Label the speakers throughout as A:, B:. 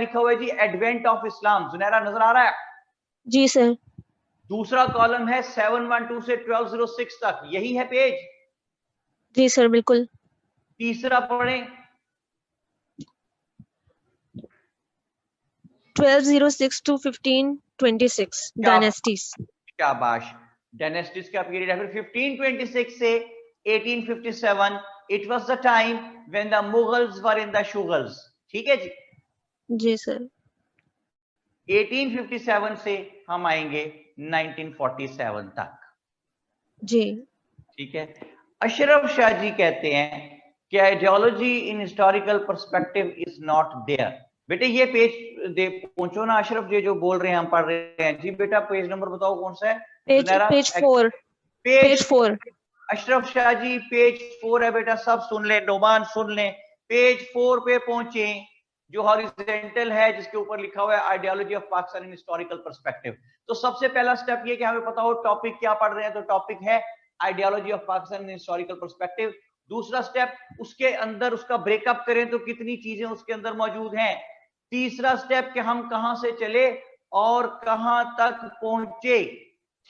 A: लिखा हुआ है जी एडवेंट ऑफ इस्लाम, जुनैरा नजर आ रहा है?
B: जी सर।
A: दूसरा कॉलम है 712 से 1206 तक, यही है पेज?
B: जी सर बिल्कुल।
A: तीसरा पढ़ें।
B: 1206 to 1526 डायनेस्टीज।
A: शाबाश। डायनेस्टीज का पीरियड है। फिर 1526 से 1857, it was the time when the Mughals were in the shugals. ठीक है जी।
B: जी सर।
A: 1857 से हम आएंगे 1947 तक।
B: जी।
A: ठीक है। अशरफ शाह जी कहते हैं कि ideology in historical perspective is not there. बेटे ये पेज दे पहुंचो ना अशरफ जी, जो बोल रहे हैं हम पढ़ रहे हैं जी। बेटा पेज नंबर बताओ कौन सा है?
B: Page 4। Page 4।
A: Ashraf Shah ji page 4 है बेटा, सब सुन ले, नोमान सुन ले। पेज 4 पे पहुंचे, जो हॉरिजॉन्टल है, जिसके ऊपर लिखा हुआ है ideology of Pakistan in historical perspective. तो सबसे पहला स्टेप ये कि हमें पता हो टॉपिक क्या पढ़ रहे हैं। तो टॉपिक है ideology of Pakistan in historical perspective. दूसरा स्टेप, उसके अंदर उसका ब्रेकअप करें तो कितनी चीजें उसके अंदर मौजूद हैं। तीसरा स्टेप कि हम कहां से चले और कहां तक पहुंचे।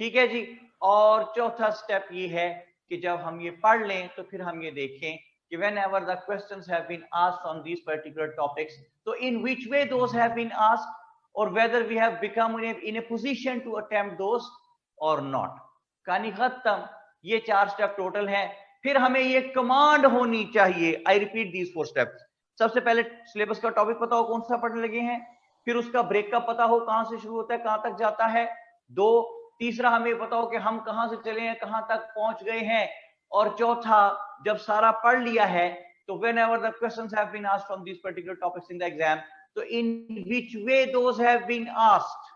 A: ठीक है जी। और चौथा स्टेप ये है कि जब हम ये पढ़ लें तो फिर हम ये देखें कि whenever the questions have been asked on these particular topics, so in which way those have been asked, or whether we have become in a position to attempt those or not. कहानी खत्म। ये 4 step total हैं। फिर हमें ये command होनी चाहिए। I repeat these 4 steps. सबसे पहले सिलेबस का टॉपिक पता हो कौन सा पढ़ने लगे हैं, फिर उसका ब्रेकअप पता हो कहां से शुरू होता है कहां तक जाता है। 2, तीसरा हमें पता हो कि हम कहां से चले हैं कहां तक पहुंच गए हैं। और चौथा, जब सारा पढ़ लिया है तो whenever the questions have been asked from these particular topics in the exam, तो in which way those have been asked।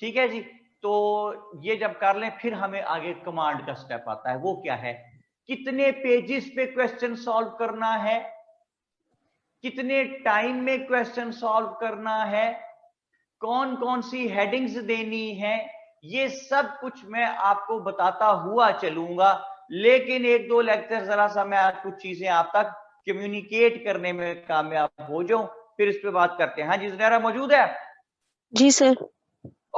A: ठीक है जी। तो ये जब कर लें फिर हमें आगे कमांड का स्टेप आता है। वो क्या है? कितने पेजेस पे क्वेश्चन सॉल्व करना है, कितने टाइम में क्वेश्चन सॉल्व करना है, कौन कौन सी हेडिंग्स देनी है, ये सब कुछ मैं आपको बताता हुआ चलूंगा। लेकिन 1-2 लेक्चर जरा सा मैं कुछ चीजें आप तक कम्युनिकेट करने में कामयाब हो जाऊं, फिर इस पे बात करते हैं। हाँ जी, जुनैरा मौजूद है?
B: जी सर।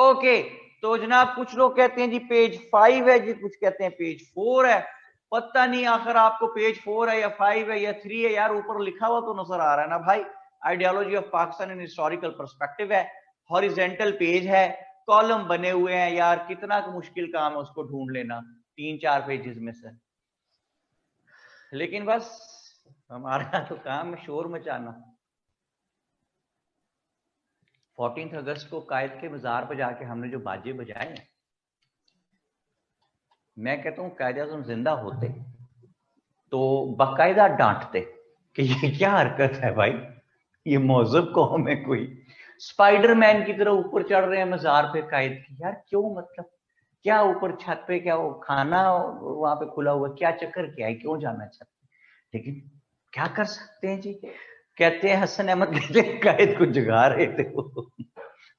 A: ओके। तो जनाब कुछ लोग कहते हैं जी पेज 5 है जी, कुछ कहते हैं पेज 4 है। पता नहीं आखिर आपको पेज 4 है या 5 है या 3 है यार, ऊपर लिखा हुआ तो नजर आ रहा है ना भाई। Ideology of Pakistan in historical perspective है, हॉरिजेंटल पेज है, कॉलम बने हुए हैं यार, कितना मुश्किल काम है उसको ढूंढ लेना 3-4 पेजेस में से। लेकिन बस हमारा तो काम है शोर मचाना। 14 अगस्त को कायद के मजार पर जाके हमने जो बाजे बजाए हैं, मैं कहता हूं कायद आज़म जिंदा होते तो बाकायदा डांटते कि ये क्या हरकत है भाई, ये मौजूब कौम है कोई, स्पाइडरमैन की तरह ऊपर चढ़ रहे हैं मजार पे कायद की। यार क्यों, मतलब क्या ऊपर छत पे, क्या वो खाना वहां पे खुला हुआ, क्या चक्कर क्या है, क्यों जाना छत पे? लेकिन क्या कर सकते हैं जी। कहते हैं हसन अहमद कहते हैं कायद को जगा रहे थे वो।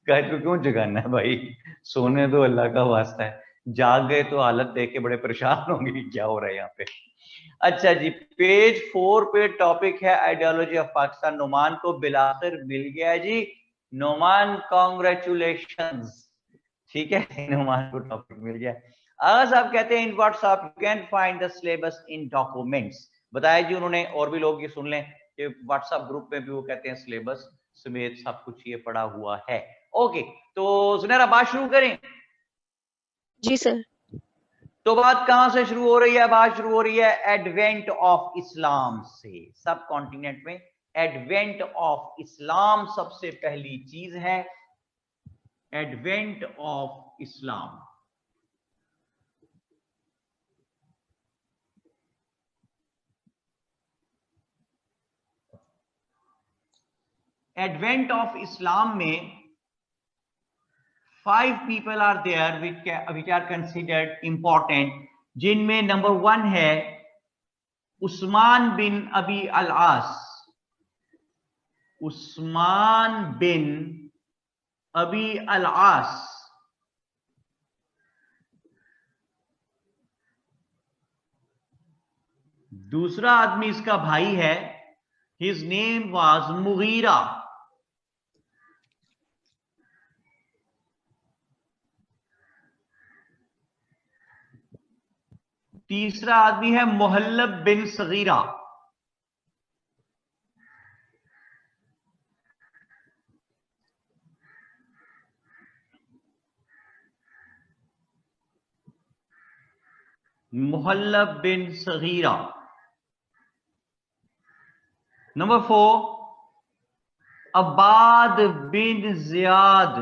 A: कायद को क्यों जगाना है भाई, सोने दो, अल्लाह का वास्ता है। जाग गए तो हालत देख के बड़े परेशान होंगे कि क्या हो रहा है यहाँ पे। अच्छा जी, पेज 4 पे टॉपिक है आइडियोलॉजी ऑफ पाकिस्तान। नोमान को बिलाखिर मिल गया जी। नोमान कॉन्ग्रेचुलेशंस। ठीक है, नोमान को टॉपिक मिल गया। आगा साहब कहते हैं in WhatsApp you can find the syllabus in documents. बताया जी उन्होंने, और भी लोग ये सुन लें कि व्हाट्सएप ग्रुप में भी वो कहते हैं सिलेबस समेत सब कुछ ये पड़ा हुआ है। ओके, तो जुनैरा बात शुरू करें।
B: जी सर।
A: तो बात कहां से शुरू हो रही है? बात शुरू हो रही है एडवेंट ऑफ इस्लाम से। सब कॉन्टिनेंट में एडवेंट ऑफ इस्लाम सबसे पहली चीज है। Advent of Islam, advent of Islam में 5 people are there which are considered important, जिनमें नंबर 1 है उस्मान बिन अबी अल आस। उस्मान बिन अबी अल आस। दूसरा आदमी इसका भाई है, हिज नेम वाज मुगीरा। तीसरा आदमी है मुहल्लब बिन सगीरा। मुहल्लब बिन सगीरा। नंबर 4 अब्बाद बिन जियाद।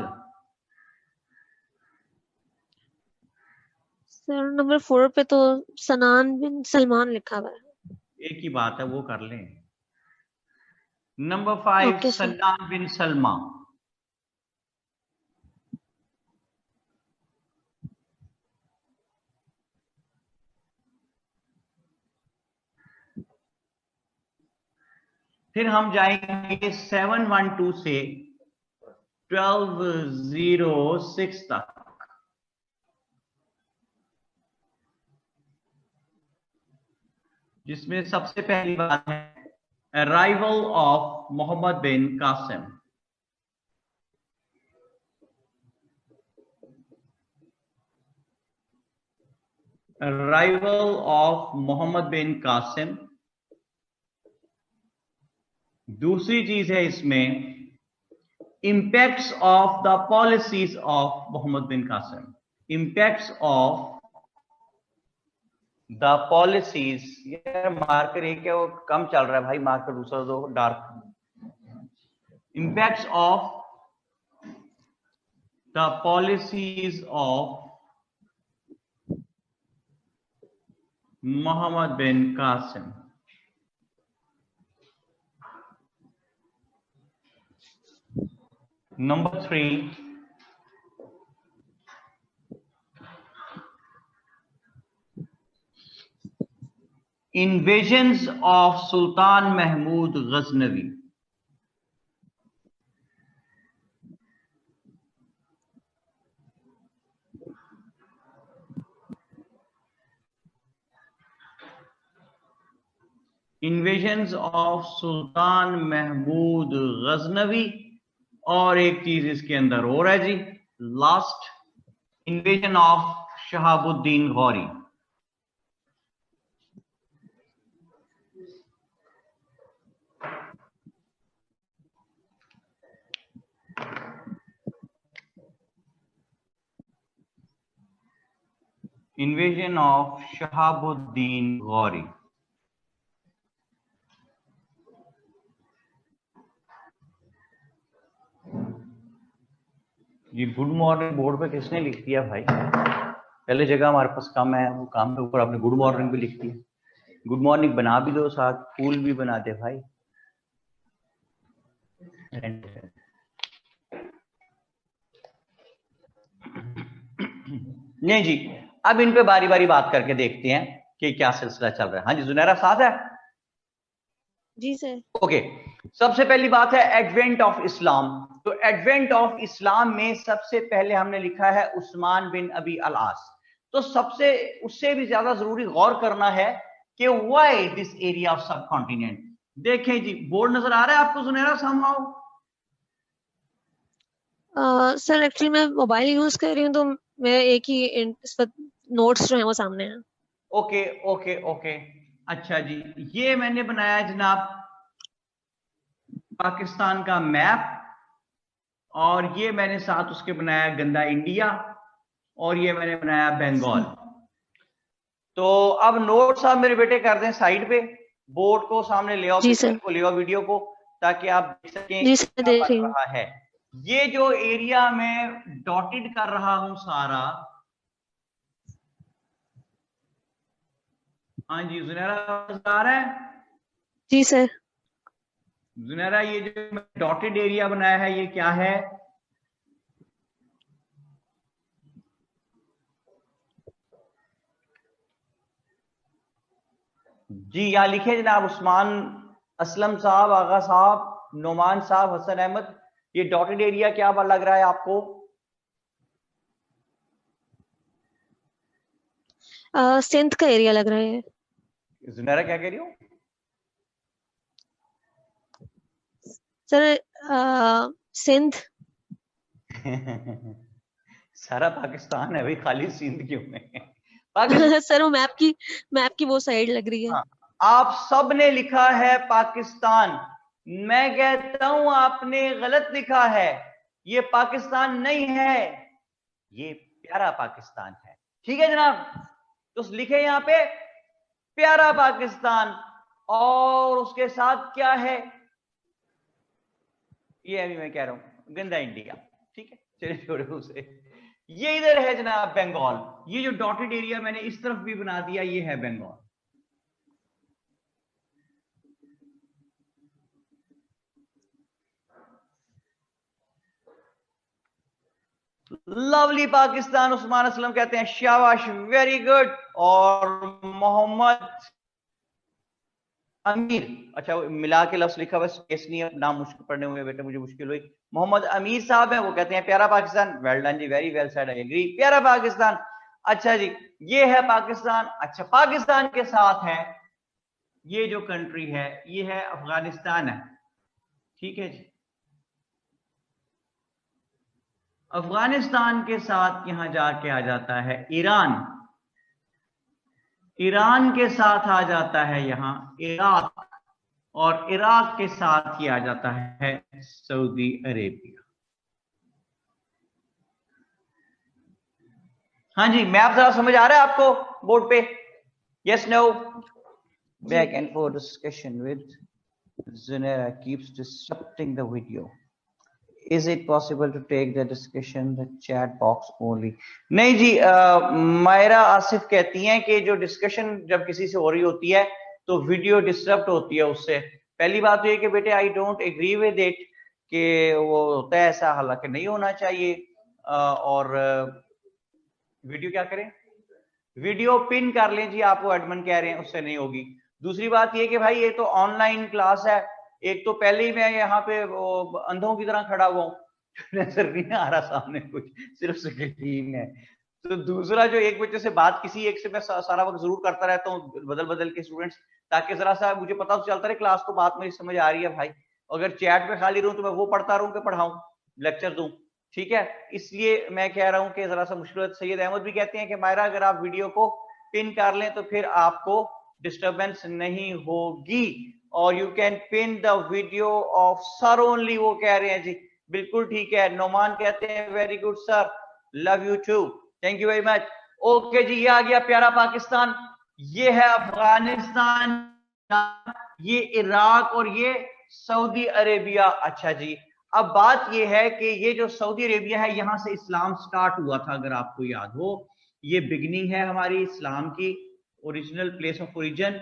B: सर नंबर 4 पे तो सनान बिन सलमान लिखा हुआ है।
A: एक ही बात है, वो कर लें। Number 5
B: okay sir.
A: Sinan bin Salma. फिर हम जाएंगे 712 से 1206 तक, जिसमें सबसे पहली बात है arrival of Muhammad bin Qasim. Arrival of Muhammad bin Qasim. दूसरी चीज है इसमें impacts of the policies of Mohammad bin Qasim. impacts of the policies, यार मार्कर एक है वो कम चल रहा है भाई, मार्कर दूसरा दो dark. impacts of the policies of Mohammad bin Qasim. Number 3 invasions of Sultan Mahmud Ghaznavi। invasions of Sultan Mahmud Ghaznavi। और एक चीज इसके अंदर और है जी, last invasion of Shahabuddin Ghori. Invasion of Shahabuddin Ghori. ये गुड मॉर्निंग बोर्ड पे किसने लिख दिया भाई? पहले जगह हमारे पास कम है, वो काम के ऊपर आपने गुड मॉर्निंग भी लिख दिया। गुड मॉर्निंग बना भी दो, साथ फूल भी बना दे भाई। नहीं जी, अब इन पे बारी बारी बात करके देखते हैं कि क्या सिलसिला चल रहा है। हाँ जी जुनैरा साथ है?
B: जी सर।
A: ओके, सबसे पहली बात है एडवेंट ऑफ इस्लाम। तो एडवेंट ऑफ इस्लाम में सबसे पहले हमने लिखा है उस्मान बिन अबी अल आस। तो सबसे उससे भी ज्यादा जरूरी गौर करना है कि व्हाई दिस एरिया ऑफ सब कॉन्टिनेंट। देखें जी, बोर्ड नजर आ रहा है आपको जुनैरा समहाउ?
B: सर एक्चुअली मैं मोबाइल यूज कर रही हूँ तो मैं एक ही इस वक्त नोट्स जो है वो सामने हैं।
A: ओके ओके ओके, अच्छा जी, ये मैंने बनाया है जनाब पाकिस्तान का मैप, और ये मैंने साथ उसके बनाया गंदा इंडिया, और ये मैंने बनाया बंगाल। तो अब नोट्स आप मेरे बेटे कर दें साइड पे, बोर्ड को सामने ले आओ, पिक्चर को ले आओ, वीडियो को, ताकि आप देख सकें
B: जी सर,
A: क्या बन रहा है। ये जो एरिया में डॉटेड कर रहा हूं सारा, हाँ जी जुनैरा आ रहा है?
B: जी सर।
A: जुनैरा ये जो डॉटेड एरिया बनाया है ये क्या है? जी यहां लिखे जनाब उस्मान असलम साहब, आगा साहब, नोमान साहब, हसन अहमद। ये डॉटेड एरिया क्या लग रहा है आपको?
B: सिंध का एरिया लग रहा है।
A: जुनैरा क्या कह रही हो?
B: सर सिंध।
A: सारा पाकिस्तान है भाई, खाली सिंध क्यों है? पाकिस्तान
B: सर वो मैप की वो साइड लग रही है।
A: हाँ, आप सब ने लिखा है पाकिस्तान, मैं कहता हूं आपने गलत लिखा है, ये पाकिस्तान नहीं है, ये प्यारा पाकिस्तान है। ठीक है जनाब, तो लिखे यहां पे प्यारा पाकिस्तान, और उसके साथ क्या है, ये अभी मैं कह रहा हूं गंदा इंडिया। ठीक है, चलिए छोड़ो उसे। ये इधर है जनाब बंगाल, ये जो डॉटेड एरिया मैंने इस तरफ भी बना दिया, ये है बंगाल। लवली पाकिस्तान, उस्मान असलम कहते हैं शाबाश, वेरी गुड। और मोहम्मद अमीर, अच्छा मिला के लफ्ज लिखा हुआ, स्पेस नहीं है, नाम मुश्किल पढ़ने हुए बेटे, मुझे मुश्किल हुई। मोहम्मद अमीर साहब हैं, वो कहते हैं प्यारा पाकिस्तान, वेल डन जी, very well said, I agree, प्यारा पाकिस्तान। अच्छा जी, ये है पाकिस्तान। अच्छा, पाकिस्तान के साथ है ये जो कंट्री है, ये है अफगानिस्तान है। ठीक है जी, अफगानिस्तान के साथ यहां जाके आ जाता है ईरान, ईरान के साथ आ जाता है यहां इराक, और इराक के साथ ही आ जाता है सऊदी अरेबिया। हाँ जी, मैप जरा समझ आ रहा है आपको बोर्ड पे? Yes no? Back and forth discussion with Zunaira keeps disrupting the video. Is it possible to take the discussion the chat box only? नहीं जी, मायरा आसिफ कहती हैं कि जो डिस्कशन जब किसी से हो रही होती है तो वीडियो डिस्टर्ब होती है उससे। पहली बात तो ये कि बेटे I don't agree with it कि वो होता है ऐसा, हालांकि नहीं होना चाहिए। और वीडियो क्या करें, वीडियो पिन कर लें जी, आप वो एडमिन कह रहे हैं उससे नहीं होगी। दूसरी बात ये कि भाई ये तो ऑनलाइन क्लास है, एक तो पहले ही मैं यहाँ पे अंधों की तरह खड़ा हुआ हूँ, नजर नहीं आ रहा सामने कुछ, सिर्फ स्क्रीन है। तो दूसरा जो एक बच्चे से बात, किसी एक से मैं सारा वक्त जरूर करता रहता हूँ बदल बदल के स्टूडेंट्स, ताकि जरा सा मुझे पता तो चलता रहे क्लास को बात मेरी समझ आ रही है भाई। अगर चैट पे खाली रहूं तो मैं वो पढ़ता रहूं कि पढ़ाऊं, लेक्चर दूं। ठीक है, इसलिए मैं कह रहा हूं कि जरा सा मुश्किल है। सैयद अहमद भी कहते हैं कि मायरा अगर आप वीडियो को पिन कर लें तो फिर आपको डिस्टरबेंस नहीं होगी, और you can pin the video of sir only, वो कह रहे हैं जी, बिल्कुल ठीक है। नोमान कहते हैं very good sir, love you too, thank you very much. Okay जी, ये आ गया प्यारा पाकिस्तान, ये है अफगानिस्तान, ये इराक, और ये सऊदी अरेबिया। अच्छा जी, अब बात यह है कि ये जो सऊदी अरेबिया है, यहां से इस्लाम स्टार्ट हुआ था, अगर आपको याद हो, ये बिगनिंग है हमारी इस्लाम की, original place of origin.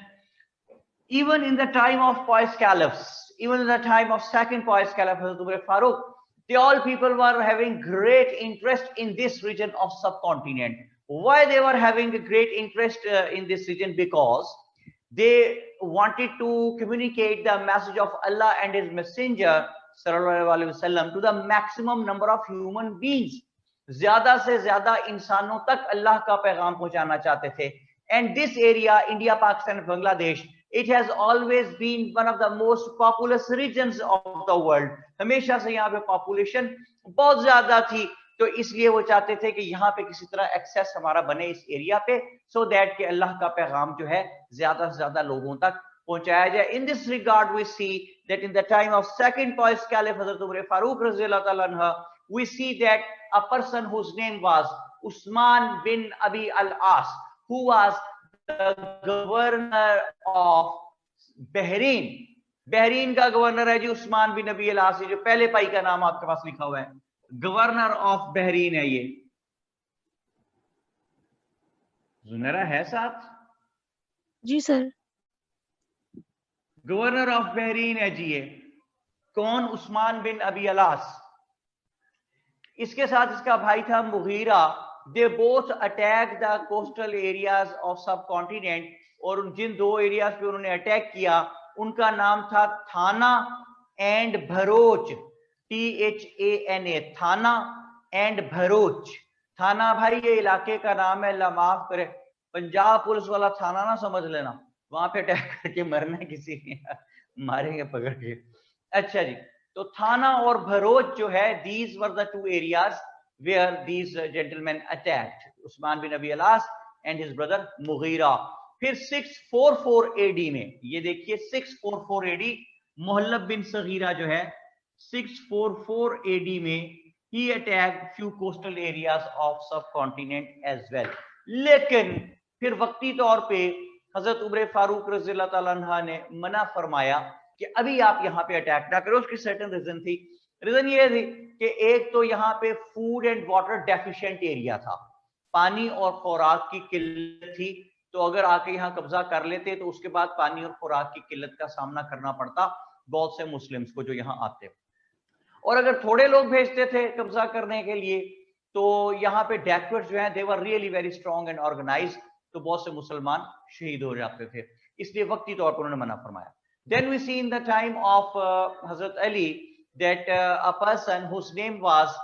A: Even in the time of Pius Caliphs, even in the time of second Pius Caliph, Hazrat Umar Farooq, they all people were having great interest in this region of subcontinent. Why they were having a great interest in this region? Because they wanted to communicate the message of Allah and His Messenger sallallahu alaihi wasallam to the maximum number of human beings. ज्यादा से ज्यादा इंसानों तक अल्लाह का पैगाम पहुंचाना चाहते थे। And this area, India, Pakistan, Bangladesh, it has always been one of the most populous regions of the world. हमेशा से यहाँ पे पॉपुलेशन बहुत ज्यादा थी, तो इसलिए वो चाहते थे कि यहाँ पे किसी तरह एक्सेस हमारा बने इस एरिया पे, सो दैट कि अल्लाह का पैगाम जो है ज्यादा से ज्यादा लोगों तक पहुंचाया जाए। In this regard we see that in the time of second pious caliph हजरत उमर फारूक रज़ियल्लाहु ताला अन्हु, we see that a person whose name was Usman bin Abi al-As, who was the governor of Bahrain, Bahrain का governor है जी उस्मान बिन नबी अल आस, जो पहले पाई का नाम आपके पास लिखा हुआ है, गवर्नर ऑफ बहरीन है ये। जुनैरा है साथ?
B: जी सर।
A: गवर्नर ऑफ बहरीन है जी ये। कौन? उस्मान बिन अबी अलास। इसके साथ इसका भाई था Mughira. They both attack the coastal areas of सब कॉन्टिनेंट, और जिन दो एरियाज पे उन्होंने अटैक किया उनका नाम था थाना एंड भरोच, THANA, थाना एंड भरोच। थाना भाई ये इलाके का नाम है, अल्लाह माफ करे, पंजाब पुलिस वाला थाना ना समझ लेना, वहां पे अटैक करके मरना है किसी ने, मारेंगे पकड़ के। अच्छा जी, तो थाना और भरोच जो है, these were the two areas where these gentlemen attacked Usman bin Abi alas and his brother Mughira. फिर 644 एडी में, ये देखिए 644 एडी, मुहल्लब बिन सगीरा जो है 644 एडी में ही attack few coastal areas of subcontinent as well. लेकिन फिर वक्ती तौर पे हजरत उमर फारूक रज़ी अल्लाह ताला अन्हा ने मना फरमाया कि अभी आप यहाँ पे अटैक ना करो। उसकी सर्टेन रीजन थी। रीजन ये थी कि एक तो यहाँ पे food and water deficient area था, पानी और खुराक की किल्लत थी, तो अगर आके यहाँ कब्जा कर लेते तो उसके बाद पानी और खुराक की किल्लत का सामना करना पड़ता बहुत से मुस्लिम्स को जो यहाँ आते। और अगर थोड़े लोग भेजते थे कब्जा करने के लिए तो यहाँ पे डैकवर्ड्स जो हैं they were really very strong and organised, तो बहुत से मुसलमान शहीद हो जाते थे, इसलिए वक्ती तौर पर उन्होंने मना फरमाया। Then we see in the time of Hazrat Ali that a person whose name was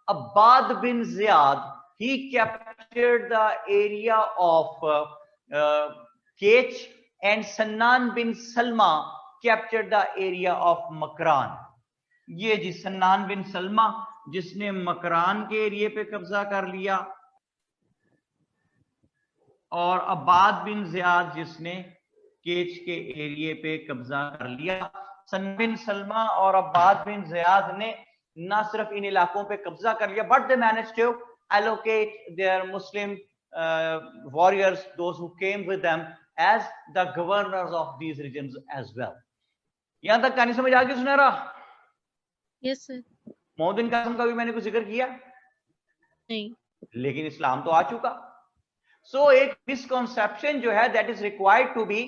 A: Abbad bin Ziyad, he captured the area of Kech, and Sannan bin Salma captured the area of Makran. ये जी सन्नान bin Salma जिसने मकरान के area पे कब्जा कर लिया, और अब्बाद बिन जियाद जिसने केच के एरिया पे कब्जा कर लिया। सन्नान बिन सलमा और अब्बाद बिन जियाद ने ना सिर्फ इन इलाकों पे कब्जा कर लिया, but they manage to allocate their Muslim warriors, those who came with them, as the governors of these regions as well. यहां तक कहानी समझ आ गई सुनहरा?
B: Yes sir.
A: मोहम्मद कासिम का भी मैंने कुछ जिक्र किया
B: नहीं,
A: लेकिन इस्लाम तो आ चुका। सो एक मिसकॉन्सेप्शन जो है that is required to be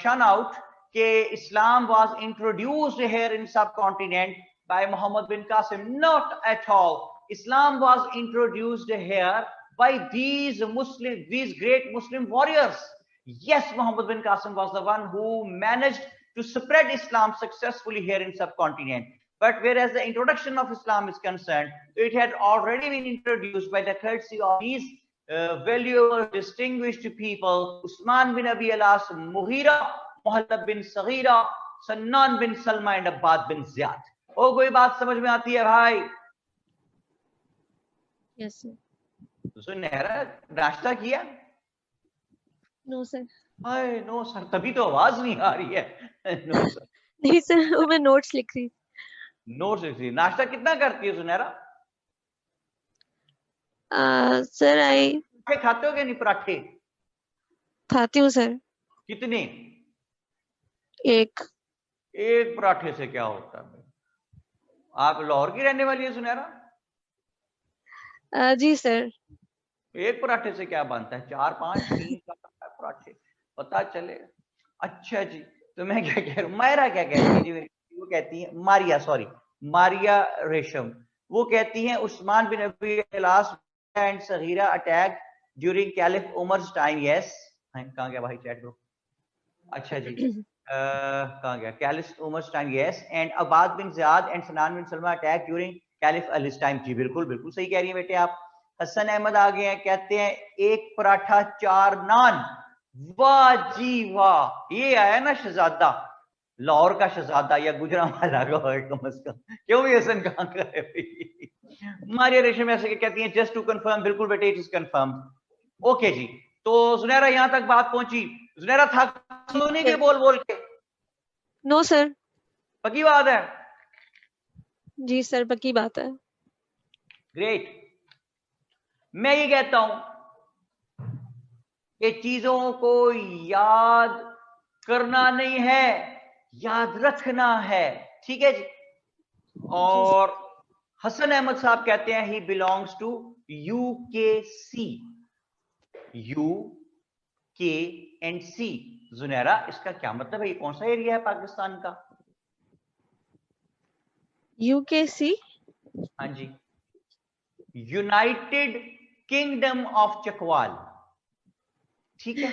A: shun out के Islam was introduced here in subcontinent by Muhammad bin Qasim. Not at all. Islam was introduced here by these great Muslim warriors. Yes, Muhammad bin Qasim was the one who managed to spread Islam successfully here in subcontinent. But whereas the introduction of Islam is concerned, it had already been introduced by the courtesy of these valuable, distinguished people: Usman bin Abi Alas, Mughira, Muhallab bin Saghira, Sannan bin Salma, and Abbad bin Ziyad. Oh, कोई बात समझ में आती है भाई?
B: Yes sir.
A: सुनहरा नाश्ता किया?
B: No sir.
A: Hi no sir, तभी तो आवाज नहीं आ रही है। No sir.
B: नहीं सर, वो मैं नोट्स लिख रही।
A: नोट्स लिख रही। नाश्ता कितना करती है सुनहरा?
B: सर
A: पराठे खाते हो क्या? नहीं पराठे
B: खाती हूँ सर।
A: कितने?
B: एक
A: पराठे से क्या होता है? आप लाहौर की रहने वाली है सुनहरा?
B: जी सर।
A: एक पराठे से क्या बनता है? 4 5 3 पराठे, पता चले। अच्छा जी, तो मैं क्या कह रहा हूँ, मायरा क्या कहती है जी? वो कहती है मारिया रेशम, वो कहती हैं Usman bin Abi alas and Saghira attack during caliph Umar's time. Yes, कहाँ गया भाई चैट ग्रुप? अच्छा जी, कहाँ गया? Caliph Umar's time. Yes, and Abbad bin Ziyad and Sinan bin Salma attack during caliph Ali's time. जी बिल्कुल सही कह रही है बेटे आप। हसन अहमद आ गए हैं, कहते हैं 1 पराठा 4 नान। वाह जी वाह, ये आया ना शहजादा, लाहौर का शहजादा या गुजरांवाला का है कम से कम। क्यों भी हसन कहाँ का है? मारिया रेशम ऐसे कहती हैं जस्ट टू कंफर्म। बिल्कुल बेटे, इट इज कंफर्म। ओके जी, तो सुनहरा यहाँ तक बात पहुंची। सुनहरा थक सोने के बोल के?
B: No sir.
A: पक्की बात है?
B: जी सर, पक्की बात है।
A: ग्रेट। मैं ये कहता हूं कि चीजों को याद करना नहीं है, याद रखना है। ठीक है जी। और हसन अहमद साहब कहते हैं he belongs to UKC, UKC। Zunaira, इसका क्या मतलब है? ये कौन सा एरिया है पाकिस्तान का?
B: UKC?
A: हाँ जी, यूनाइटेड किंगडम ऑफ चकवाल। ठीक है,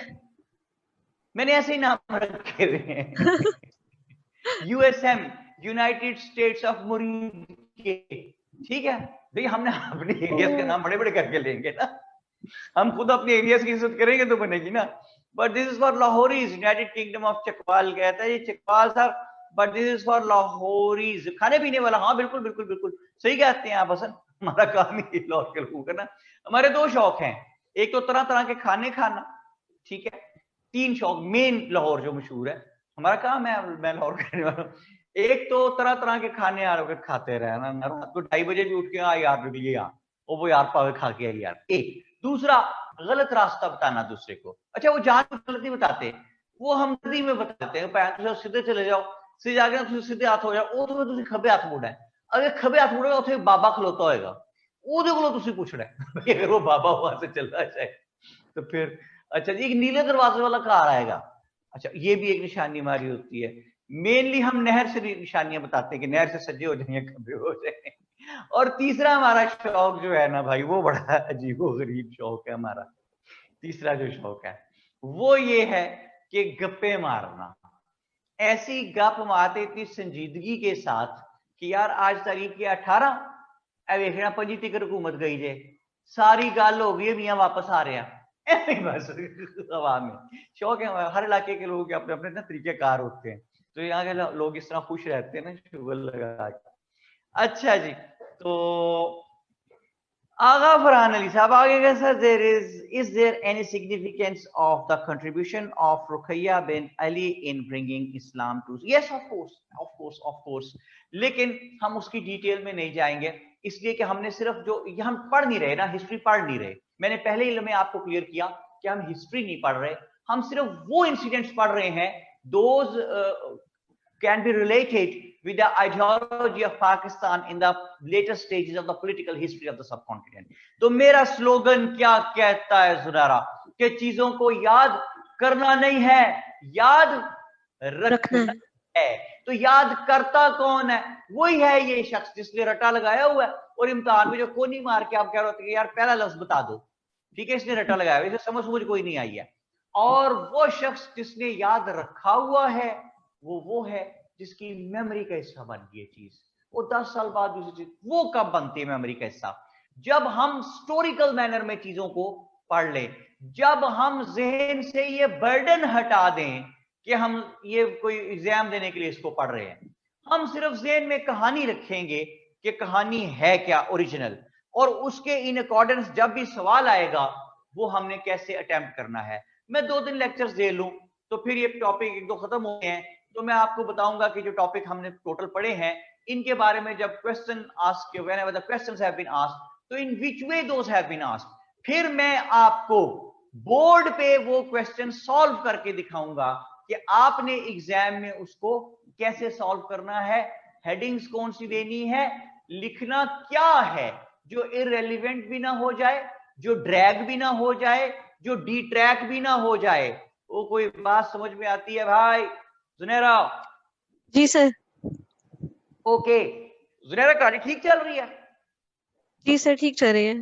A: मैंने ऐसे ही नाम रखे हुए हैं। USM, यूनाइटेड स्टेट्स ऑफ मुरीद। ठीक है भाई, हमने अपने एरियाज का नाम बड़े बड़े करके लेंगे ना, हम खुद अपने एरियाज की इज्जत करेंगे तो बनेगी ना। But this is for Lahoris, United kingdom of Chakwal कहता है ये Chakwal sir, but this is for Lahoris, खाने पीने वाला। हाँ बिल्कुल सही कहते हैं आप हसन, हमारा काम ही लाहौर के लोगों का ना। हमारे 2 शौक हैं, एक तो तरह तरह के खाने खाना, ठीक है, 3 शौक मेन लाहौर जो मशहूर है, हमारा काम है, मैं लाहौर करने वाला हूँ। एक तो तरह तरह के खाने यार खाते रहना, रात को 2:30 बजे भी उठ के यार ये यार वो यार पावे खा के आई यार। एक दूसरा गलत रास्ता बताना दूसरे को, अच्छा वो जान गलत नहीं बताते, वो हम नदी में बताते हैं, पैर तो सीधे चले जाओ, सीधे आगे तुम सीधे हाथ हो जाओ, वो तो तुम खब्बे हाथ मुड़ा है, अगर खब्बे हाथ मुड़ेगा उसे बाबा खलोता होएगा, ਉਹਦੇ ਕੋਲੋਂ ਤੁਸੀਂ ਪੁੱਛਣਾ है अगर वो बाबा वहां से चला जाए तो फिर अच्छा जी, एक नीले दरवाजे वाला कार आएगा, अच्छा ये भी एक निशानी हमारी होती है। मेनली हम नहर से निशानियां बताते हैं कि नहर से सज्जे हो जाए खब्बे हो जाए। और तीसरा हमारा शौक जो है ना भाई, वो बड़ा अजीबो गरीब शौक है हमारा। तीसरा जो शौक है वो ये है कि गप्पे मारना, ऐसी गप मारते इतनी संजीदगी के साथ कि यार आज तारीख है 18, वेखना 25 तक हुकूमत गई जे, सारी गल हो गई, मियां वापस आ रहे हैं बस हवा में। शौक है, हर इलाके के लोग अपने अपने ना तरीकेकार होते हैं, तो यहाँ के लोग इस तरह खुश रहते हैं ना शुगर लगा के। अच्छा जी, तो आगा फरहान अली साहब आगे गए sir, is there any significance of the contribution of Ruqayya bin Ali in bringing Islam to? Yes, of course, लेकिन हम उसकी डिटेल में नहीं जाएंगे, इसलिए कि हमने सिर्फ जो हम पढ़ नहीं रहे ना, हिस्ट्री पढ़ नहीं रहे, मैंने पहले ही में आपको क्लियर किया कि हम हिस्ट्री नहीं पढ़ रहे, हम सिर्फ वो इंसिडेंट्स पढ़ रहे हैं those can be related with the ideology of Pakistan in the later stages of the political history of the subcontinent. तो मेरा स्लोगन क्या कहता है जुनारा, कि चीजों को याद करना नहीं है, याद रखना है। तो याद करता कौन है? वही है ये शख्स जिसने रटा लगाया हुआ है, और इम्तिहान में जो कोनी मार के आप कह रहे होते कि यार पहला लफ्ज बता दो, ठीक है, इसने रटा लगाया हुआ, इसे समझ कोई नहीं आई है। और वो शख्स जिसने याद रखा हुआ है वो है जिसकी मेमोरी का हिस्सा बन गई चीज, वो 10 साल बाद दूसरी चीज, वो कब बनती है मेमोरी का हिस्सा? जब हम स्टोरिकल मैनर में चीजों को पढ़ ले, जब हम जहन से ये बर्डन हटा दें कि हम ये कोई एग्जाम देने के लिए इसको पढ़ रहे हैं, हम सिर्फ जहन में कहानी रखेंगे कि कहानी है क्या ओरिजिनल, और उसके इन अकॉर्डेंस जब भी सवाल आएगा वो हमने कैसे अटेम्प्ट करना है। मैं 2 दिन लेक्चर्स दे लूं तो फिर ये टॉपिक 1-2 खत्म हो गए हैं, तो मैं आपको बताऊंगा कि जो टॉपिक हमने टोटल पढ़े हैं इनके बारे में जब question ask, whenever the questions have been asked, तो in which way those have been asked, फिर मैं आपको बोर्ड पे वो क्वेश्चन सॉल्व करके दिखाऊंगा कि आपने एग्जाम में उसको कैसे सॉल्व करना है, हेडिंग्स कौन सी देनी है, लिखना क्या है जो इररेलेवेंट भी ना हो जाए, जो ड्रैग भी ना हो जाए, जो डिट्रैक भी ना हो जाए। वो कोई बात समझ में आती है भाई? जुनेरा
B: जी सर।
A: ओके, जुनेरा कहानी ठीक चल रही है?
B: जी सर ठीक चल रही है।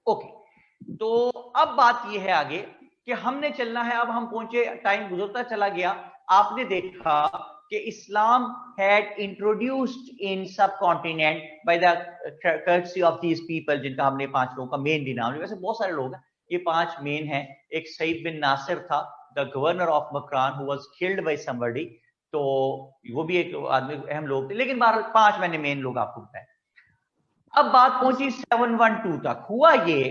A: ओके, तो अब बात ये है आगे कि हमने चलना है, अब हम पहुंचे, टाइम गुजरता चला गया, आपने देखा कि इस्लाम had introduced in subcontinent by the courtesy of these people, जिनका हमने 5 लोगों का मेन नाम, वैसे बहुत सारे लोग हैं, ये 5 मेन हैं। एक सईद बिन नासिर था, the governor of Makran, who was killed by somebody, तो वो भी एक आदमी अहम लोग थे, लेकिन 5 मैंने मेन लोग आपको बताए। अब बात पहुंची 712 तक। हुआ ये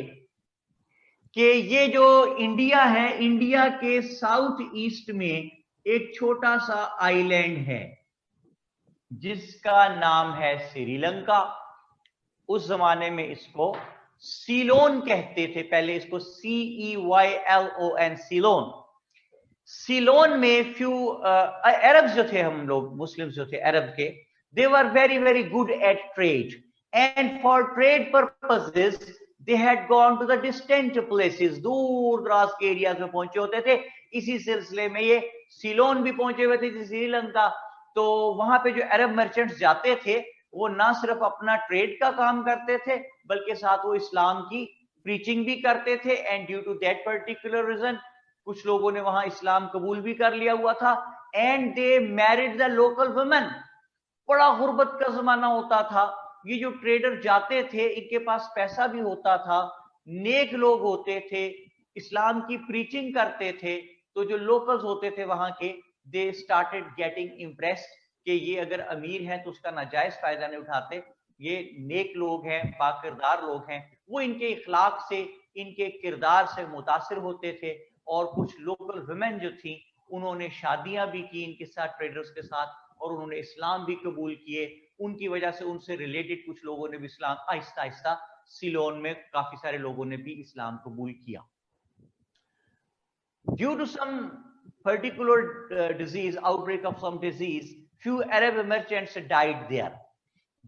A: कि ये जो इंडिया है, इंडिया के साउथ ईस्ट में एक छोटा सा आइलैंड है जिसका नाम है श्रीलंका। उस जमाने में इसको सीलोन कहते थे, पहले इसको CEYLON, सीलोन। सीलोन में फ्यू अरब्स जो थे, हम लोग मुस्लिम्स जो थे अरब के, they were very very good at trade, and for trade purposes they had gone to the distant places, दूर दराज के एरियाज में पहुंचे होते थे। इसी सिलसिले में ये सीलोन भी पहुंचे हुए थे, श्रीलंका। तो वहां पे जो अरब मर्चेंट्स जाते थे वो ना सिर्फ अपना ट्रेड का काम करते थे बल्कि साथ वो इस्लाम की प्रीचिंग भी करते थे, and due to that particular reason कुछ लोगों ने वहां इस्लाम कबूल भी कर लिया हुआ था, and they married the local women. बड़ा गुर्बत का जमाना होता था, ये जो ट्रेडर जाते थे इनके पास पैसा भी होता था, नेक लोग होते थे, इस्लाम की प्रीचिंग करते थे, तो जो लोकल्स होते थे वहां के, दे स्टार्टेड गेटिंग इम्प्रेस्ड कि ये अगर अमीर हैं तो उसका नाजायज फायदा नहीं उठाते, ये नेक लोग हैं, पाकिरदार लोग हैं, वो इनके इखलाक से इनके किरदार से मुतासिर होते थे, और कुछ लोकल वुमेन जो थी उन्होंने शादियां भी की इनके साथ, ट्रेडर्स के साथ, और उन्होंने इस्लाम भी कबूल किए। उनकी वजह से उनसे रिलेटेड कुछ लोगों ने भी इस्लाम, आहिस्ता आहिस्ता सीलोन में काफी सारे लोगों ने भी इस्लाम कबूल किया। Due to some particular disease, outbreak of some disease, few Arab merchants died there.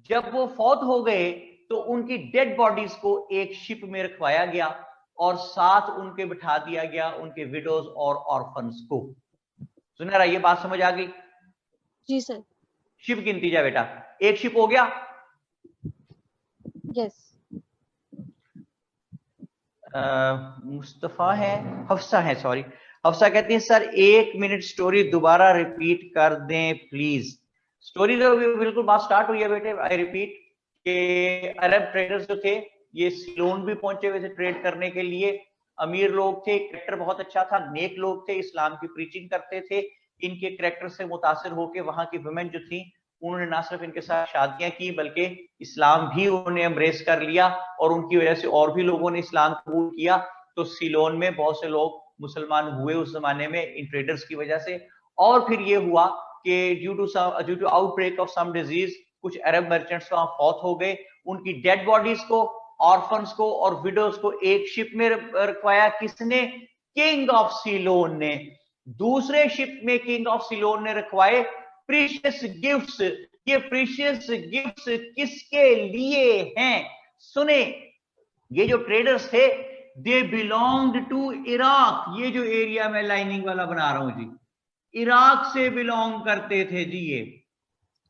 A: जब वो फौत हो गए तो उनकी डेड बॉडीज को एक शिप में रखवाया गया और साथ उनके बिठा दिया गया उनके विडोज और ऑर्फन्स को। सुनहरा, ये बात समझ आ गई?
B: जी सर।
A: शिप गिनती जा बेटा, एक शिप हो गया।
B: यस।
A: मुस्तफा है, हफ्सा है, सॉरी, हफ्सा कहती है सर 1 मिनट स्टोरी दोबारा रिपीट कर दें प्लीज। स्टोरी तो बिल्कुल बात स्टार्ट हुई है बेटे। आई रिपीट कि अरब ट्रेडर्स जो थे ये सीलोन भी पहुंचे हुए थे ट्रेड करने के लिए। अमीर लोग थे, कैरेक्टर बहुत अच्छा था, नेक लोग थे, इस्लाम की प्रीचिंग करते थे। इनके कैरेक्टर से मुतासिर होकर वहां की वुमेन जो थी उन्होंने ना सिर्फ इनके साथ शादियां की बल्कि इस्लाम भी उन्होंने एम्ब्रेस कर लिया, और उनकी वजह से और भी लोगों ने इस्लाम कबूल किया। तो सीलोन में बहुत से लोग मुसलमान हुए उस जमाने में इन ट्रेडर्स की वजह से। और फिर ये हुआ कि due to outbreak of some disease कुछ अरब मर्चेंट्स वहां फौत हो गए। उनकी डेड बॉडीज को, ऑर्फन्स को और विडोज को एक शिप में रखवाया। किसने? किंग ऑफ सीलोन ने। दूसरे शिप में किंग ऑफ सीलोन ने रखवाए प्रीशियस गिफ्ट्स। ये प्रीशियस गिफ्ट्स किसके लिए हैं? सुने, ये जो ट्रेडर्स थे दे बिलोंग्ड टू इराक। ये जो एरिया में लाइनिंग वाला बना रहा हूं जी, इराक से बिलोंग करते थे जी ये।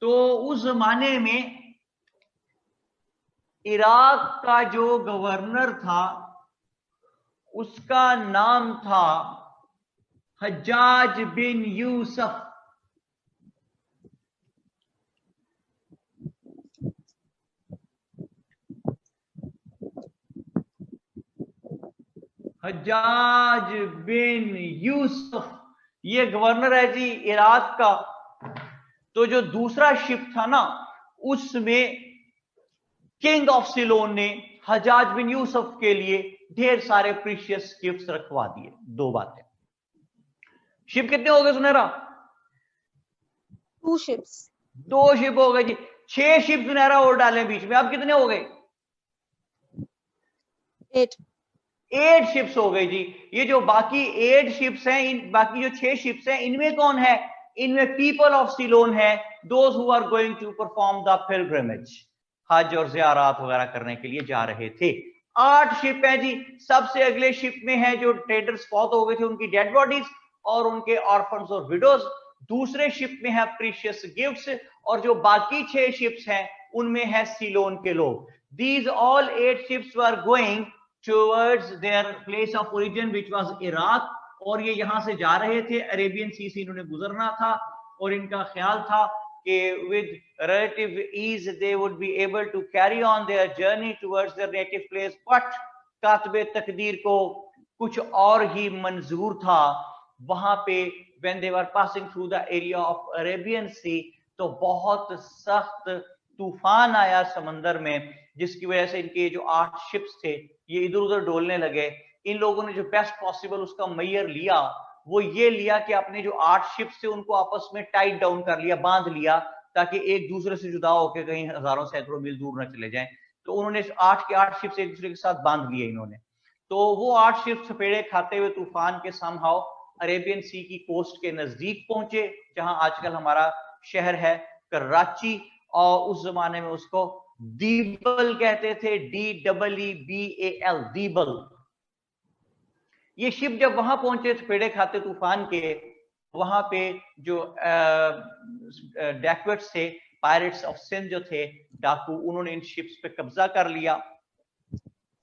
A: तो उस जमाने में इराक का जो गवर्नर था उसका नाम था हज्जाज बिन यूसुफ। हज्जाज बिन यूसुफ ये गवर्नर है जी इराक का। तो जो दूसरा शिप था ना उसमें किंग ऑफ सीलोन ने हज्जाज बिन यूसुफ के लिए ढेर सारे प्रीशियस गिफ्ट्स रखवा दिए। दो बातें। शिप कितने हो गए सुनहरा?
B: 2 ships।
A: 2 शिप हो गए जी। 6 शिप सुनहरा और डालें बीच में, अब कितने हो गए? 8 शिप्स हो गई जी। ये जो बाकी 8 शिप्स हैं, बाकी जो 6 शिप्स हैं, इनमें कौन है? इनमें पीपल ऑफ सीलोन है, those who are going to perform the pilgrimage, हज और ज़ियारत वगैरह करने के लिए जा रहे थे। 8 शिप है जी। सबसे अगले शिप में है जो ट्रेडर्स फौत हो गए थे उनकी डेड बॉडीज और उनके ऑर्फन्स और विडोज। दूसरे शिप में है प्रीशियस गिफ्ट्स, और जो बाकी 6 शिप्स हैं उनमें है सीलोन के लोग। These all 8 ships were going towards their place of origin which was Iraq, और ये यहां से जा रहे थे, अरेबियन सी से इन्होंने गुजरना था, और इनका ख्याल था कि with relative ease they would be able to carry on their journey towards their native place, but कातबे तकदीर को कुछ और ही मंजूर था। वहां पे when they were passing through the area of Arabian Sea तो बहुत सख्त तूफान आया समंदर में, जिसकी वजह से इनके जो 8 शिप्स थे ये इधर उधर डोलने लगे। इन लोगों ने जो बेस्ट पॉसिबल उसका मैयर लिया वो ये लिया कि अपने जो 8 शिप्स थे उनको आपस में टाइट डाउन कर लिया, बांध लिया, ताकि एक दूसरे से जुदा होकर कहीं हजारों सैकड़ों मील दूर न चले जाएं। तो उन्होंने 8 के 8 शिप्स एक दूसरे के साथ बांध लिए इन्होंने। तो वो 8 शिप्स सपेड़े खाते हुए तूफान के समहाउ अरेबियन सी की कोस्ट के नजदीक पहुंचे, जहां आजकल हमारा शहर है कराची, और उस जमाने में उसको दीबल कहते थे, DEEBAL, दीबल। ये शिप जब वहां पहुंचे पेड़े खाते तूफान के, वहां पे जो डैकवेट्स थे, पायरेट्स ऑफ सिंध जो थे, डाकू, उन्होंने इन शिप्स पे कब्जा कर लिया।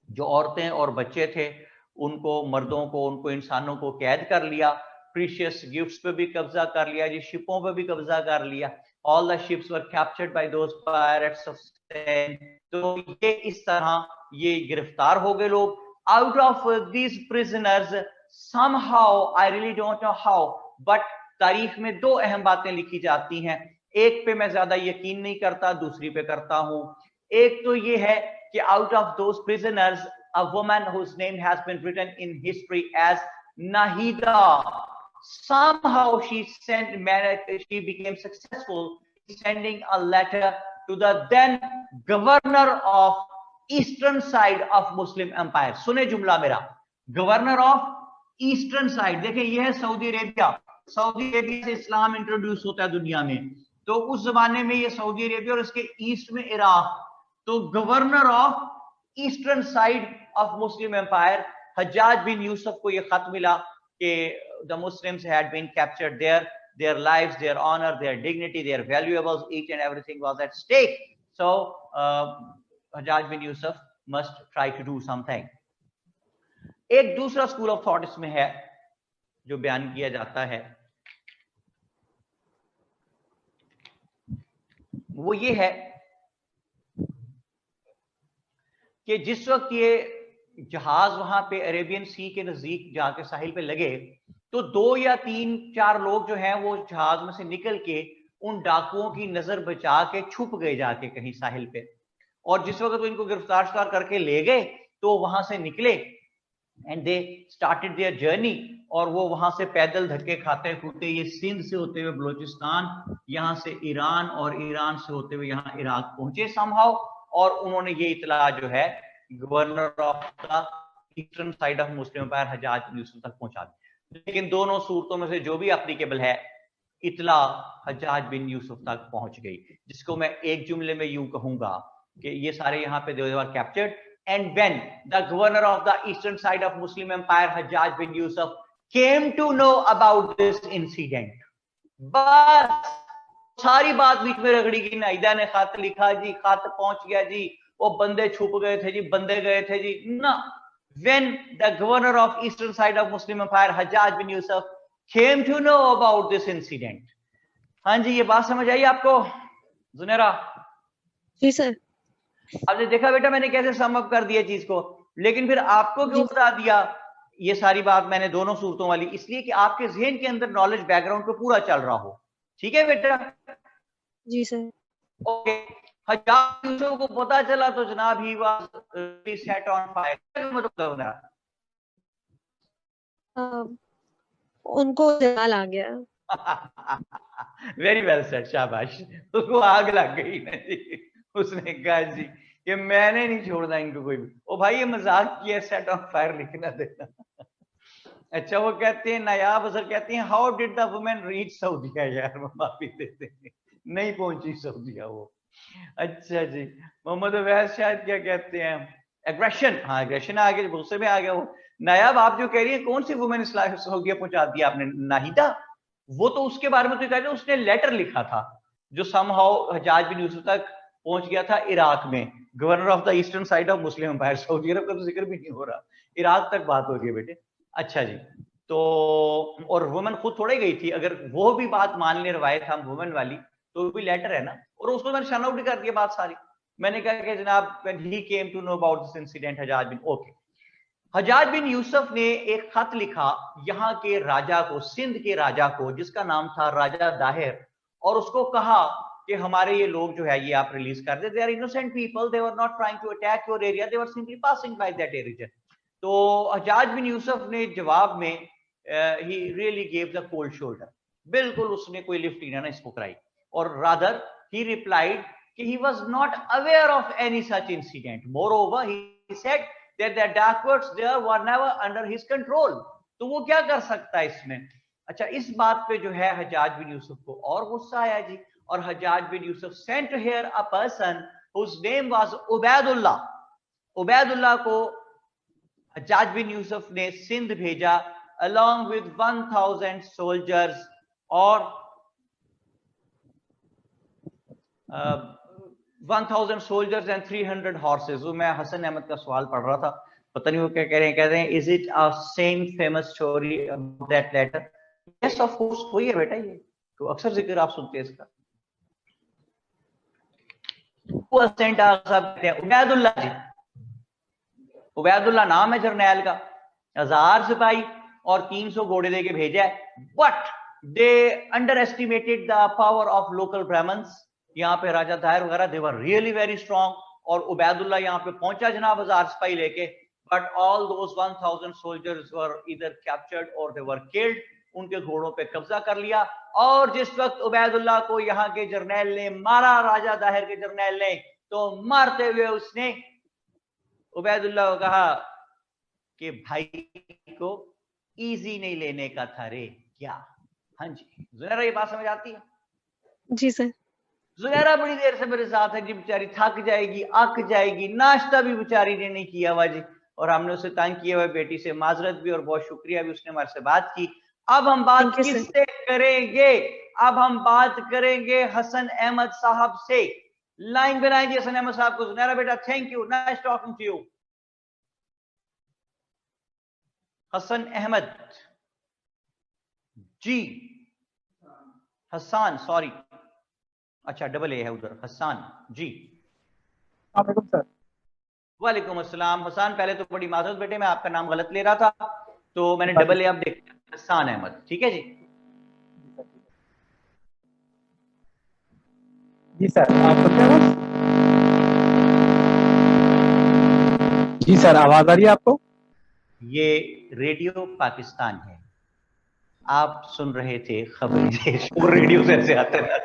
A: जो औरतें और बच्चे थे उनको, मर्दों को, उनको, इंसानों को कैद कर लिया। प्रीशियस गिफ्ट्स पे भी कब्जा कर लिया जी, शिपों पे भी कब्जा कर लिया। All the ships were captured by those pirates of Sand। तो ये इस तरह ये गिरफ्तार हो गए लोग। Out of these prisoners, somehow, I really don't know how, but तारीख में 2 अहम बातें लिखी जाती हैं। एक पे मैं ज्यादा यकीन नहीं करता, दूसरी पे करता हूं। एक तो ये है कि out of those prisoners, a woman whose name has been written in history as Nahida. Somehow she became successful sending a letter to the then governor of eastern side of Muslim empire. सुने जुमला मेरा, governor of eastern side. देखिए ये है Saudi Arabia. Saudi Arabia से इस्लाम introduce होता है दुनिया में, तो उस जमाने में ये सऊदी अरेबिया और इसके ईस्ट में इराक. तो governor of eastern side of Muslim empire Hajjaj bin Yusuf को ये खत मिला कि the Muslims had been captured there, their lives, their honor, their dignity, their valuables, each and everything was at stake. So Hajjaj bin Yusuf must try to do something. एक दूसरा school of thought इसमें है जो बयान किया जाता है, वो ये है कि जिस वक्त ये जहाज वहां पे अरेबियन सी के नजदीक जाके साहिल पे लगे, तो 2 या 3-4 लोग जो हैं वो जहाज में से निकल के उन डाकुओं की नजर बचा के छुप गए जाके कहीं साहिल पे. और जिस वक्त वो इनको गिरफ्तार करके ले गए तो वहां से निकले and they started their journey. और वो वहां से पैदल धक्के खाते खूते ये सिंध से होते हुए बलोचिस्तान, यहाँ से ईरान और ईरान से होते हुए यहाँ इराक पहुंचे समहाउ. और उन्होंने ये इतला जो है governor of the eastern side of Muslim empire Hajjaj bin Yusuf तक पहुंचा दी. लेकिन दोनों सूरतों में से जो भी एप्लीकेबल है, इतला हज्जाज बिन यूसुफ तक पहुंच गई, जिसको मैं एक जुमले में यूं कहूंगा कि ये सारे यहाँ पे they were captured. And when the governor of the eastern side of Muslim empire Hajjaj bin Yusuf came to know about this incident, बस सारी बात बीच में रगड़ी की. नाहिदा ने खत लिखा जी, खत पहुंच गया जी, वो बंदे छुप गए थे जी, बंदे गए थे जी ना. When the governor of eastern side of Muslim empire Hajjaj bin Yusuf came to know about this incident. हाँ जी, ये बात समझ आई आपको जुनेरा?
B: जी सर.
A: आपने देखा बेटा मैंने कैसे सम अप कर दिया चीज को, लेकिन फिर आपको क्यों बता दिया ये सारी बात मैंने दोनों सूरतों वाली? इसलिए कि आपके जहन के अंदर नॉलेज बैकग्राउंड पे पूरा चल रहा हो. ठीक है बेटा? जी सर. ओके. हज्जाज यूसुफ को पता चला तो जनाब he was set on fire. मतलब ना
B: उनको जलाल आ गया.
A: वेरी वेल सेड, शाबाश. उसको आग लग गई ना जी. उसने कहा जी कि मैंने नहीं छोड़ना इनको कोई भी. ओ भाई ये मजाक किया, सेट ऑन फायर लिखना देना. अच्छा वो कहते हैं नायाब अजहर कहते हैं how did the women reach Saudia. यार माफी देते हैं, नहीं पहुंची सऊदीया वो. अच्छा जी. मोहम्मद अवैस शायद क्या कहते हैं, एग्रेशन. हाँ एग्रेशन आ गया, गुस्से में आ गया वो. नायाब आप जो कह रही है कौन सी वुमेन सऊदीया पहुंचा दिया आपने? नाहिदा. वो तो उसके बारे में तो कहते हैं उसने लेटर लिखा था जो समहाउ हज्जाज बिन यूसुफ तक पहुंच गया था इराक में. Governor of the eastern side of Muslim empire, Saudi Arab का तो जिक्र भी नहीं हो रहा, इराक तक बात हो रही है बेटे. अच्छा जी. तो और वुमेन खुद थोड़े गई थी, अगर वो भी बात मान ले रवायत हम वुमेन वाली तो भी लेटर है ना. और उसको मैंने शन आउट कर दिया बात सारी. मैंने कहा कि जनाब when he came to know about this incident Hajjaj bin okay. Hajjaj bin Yusuf ने एक खत लिखा यहाँ के राजा को, सिंध के राजा को, जिसका नाम था राजा दाहिर, और उसको कहा कि हमारे ये लोग जो है ये आप रिलीज कर दे. They are innocent people, they were not trying to attack your area, they were simply passing by that area. तो हज्जाज बिन यूसुफ ने जवाब में ही really gave the cold shoulder. बिल्कुल उसने कोई लिफ्ट ही ना इसको कराई. और rather he replied कि he was not aware of any such incident. Moreover, he said that the Dacoits there were never under his control. तो वो क्या कर सकता है इसमें? अच्छा इस बात पे जो है हज्जाज बिन यूसुफ को और गुस्सा आया जी. और Hajjaj bin Yusuf sent here a person whose name was Ubaidullah. Ubaidullah को हज्जाज बिन यूसुफ ने सिंध भेजा along with 1000 soldiers और 1000 soldiers and 300 horses. वो मैं हसन अहमद का सवाल पढ़ रहा था, पता नहीं वो क्या कह रहे हैं. Is it a same famous story about that letter? Yes of course वही है बेटा. ये तो अक्सर जिक्र आप सुनते हैं इसका. वो सेंट कहते हैं उबैदुल्लाह जी. उबैदुल्लाह नाम है जर्नैल का. 1000 सिपाही और 300 घोड़े देके भेजा है. But they underestimated the power of local Brahmins. यहाँ पे राजा दाहिर वगैरह they were really very strong. और उबैदुल्लाह यहाँ पे पहुंचा जनाब 1000 सिपाही लेके, but all those 1000 soldiers were either captured or they were killed. उनके घोड़ों पे कब्जा कर लिया। और जिस वक्त उबैदुल्लाह को यहाँ के जर्नैल ने मारा, राजा दाहिर के जर्नैल ने, तो मारते हुए उसने उबैदुल्लाह को कहा कि भाई को इजी नहीं लेने का था रे क्या। हाँ जी जुनैरा, ये बात समझ आती है?
B: जी सर।
A: जुनैरा बड़ी देर से मेरे साथ है जी, बेचारी थक जाएगी, अक जाएगी, नाश्ता भी बेचारी ने नहीं किया हुआ जी, और हमने उसे तंग किया हुआ। बेटी से माजरत भी और बहुत शुक्रिया भी, उसने हमारे से बात की। अब हम बात किससे करेंगे? अब हम बात करेंगे हसन अहमद साहब से। लाइन बनाए जी हसन अहमद साहब को। जुनैरा बेटा thank you, nice talking to you. Hasan Ahmad ji, Hasan sorry, अच्छा डबल ए है उधर, हसान जी।
C: सर
A: वालेकुम अस्सलाम। हसान पहले तो बड़ी माजरत बेटे, मैं आपका नाम गलत ले रहा था, तो मैंने डबल ए अब देख लिया, हसान अहमद, ठीक है जी।
C: जी सर, आप सुनते हैं? जी सर, आवाज आ रही है आपको?
A: ये रेडियो पाकिस्तान है, आप सुन रहे थे खबर शोर रेडियो से ऐसे आते हैं।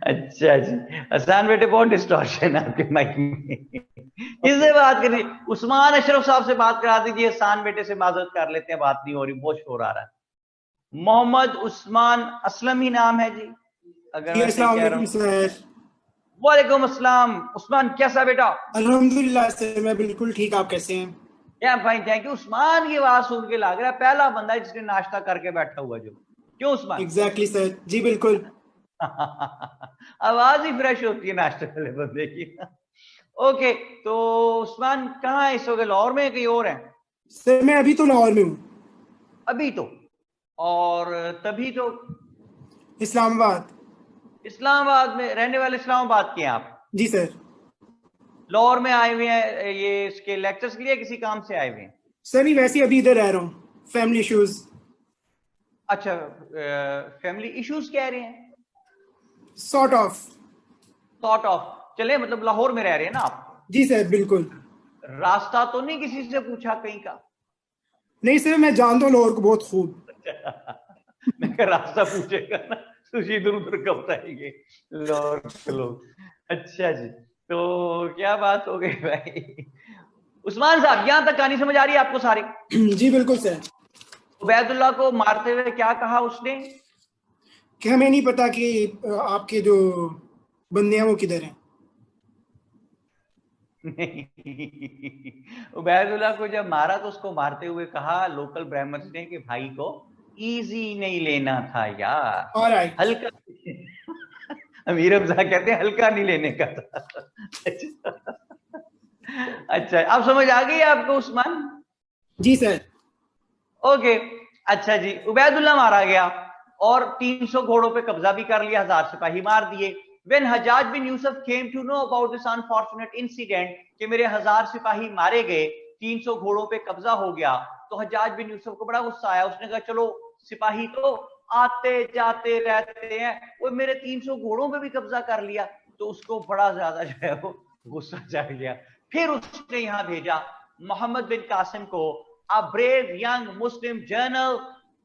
A: अच्छा जी हसान बेटे, बहुत डिस्टॉर्शन है आपके माइक में। किससे बात कर रही? उस्मान अशरफ साहब से बात करा दीजिए। हसान बेटे से माजरत कर लेते हैं, बात नहीं हो रही, बहुत शोर आ रहा है। मोहम्मद उस्मान असलम ही नाम है जी, अगर मैं सही कह रहा हूं।
D: सर
A: वालेकुम अस्सलाम। उस्मान कैसा बेटा?
D: अल्हम्दुलिल्लाह सर, मैं बिल्कुल ठीक। आप कैसे हैं?
A: या फाइन थैंक यू। उस्मान की आवाज सुन के लग रहा है पहला बंदा जिसने नाश्ता करके बैठा हुआ जो, क्यों उस्मान?
D: एग्जैक्टली सर, जी बिल्कुल।
A: आवाज ही फ्रेश होती है नाश्ते वाले बंदे की। ओके, तो उस्मान कहाँ है इस वक्त? लाहौर में कहीं और है?
D: सर मैं अभी तो लाहौर में हूँ।
A: अभी तो, और तभी तो
D: इस्लामाबाद।
A: इस्लामाबाद में रहने वाले इस्लामाबाद के हैं आप?
D: जी सर।
A: लाहौर में आए हुए हैं ये इसके लेक्चर्स के लिए, किसी काम से आए हुए हैं?
D: सर नहीं, वैसे ही अभी इधर रह रहा हूँ, फैमिली इश्यूज।
A: अच्छा, फैमिली इश्यूज कह रहे हैं?
D: सॉर्ट
A: ऑफ चले, मतलब लाहौर में रह रहे हैं ना आप?
D: जी सर बिल्कुल।
A: रास्ता तो नहीं किसी से पूछा कहीं का?
D: नहीं सर, मैं जानता हूँ लाहौर को बहुत खूब।
A: मैं क्या रास्ता पूछेगा ना, तुझे इधर उधर कब बताएंगे लाहौर के लोग। अच्छा जी, तो क्या बात हो गई भाई? उस्मान साहब यहां तक कहानी समझ आ रही है आपको सारी?
D: जी बिल्कुल सर।
A: उबैदुल्लाह को मारते हुए क्या कहा उसने?
D: कि हमें नहीं पता कि आपके जो बंदे हैं वो किधर हैं।
A: उबैदुल्लाह को जब मारा तो उसको मारते हुए कहा लोकल ब्राह्मण्स ने कि भाई को इजी नहीं लेना था यार,
D: ऑलराइट।
A: हल्का। अमीर हमजा कहते हैं हल्का नहीं लेने का था। अच्छा, अब समझ आ गई आपको उस्मान?
D: जी सर।
A: ओके, अच्छा जी, उबैदुल्लाह मारा गया और 300 घोड़ों पे कब्जा भी कर लिया, 1000 सिपाही मार दिए। When Hajjaj bin Yusuf came to know about this unfortunate incident कि मेरे 1000 सिपाही मारे गए, 300 घोड़ों पे कब्जा हो गया, तो हज्जाज बिन यूसुफ को बड़ा गुस्सा आया। उसने कहा चलो सिपाही तो आते जाते रहते हैं, वो मेरे 300 घोड़ों पे भी कब्जा कर लिया। तो उसको बड़ा ज्यादा जो है वो गुस्सा चढ़ गया। फिर उसने यहाँ भेजा मोहम्मद बिन कासिम को, a brave young Muslim general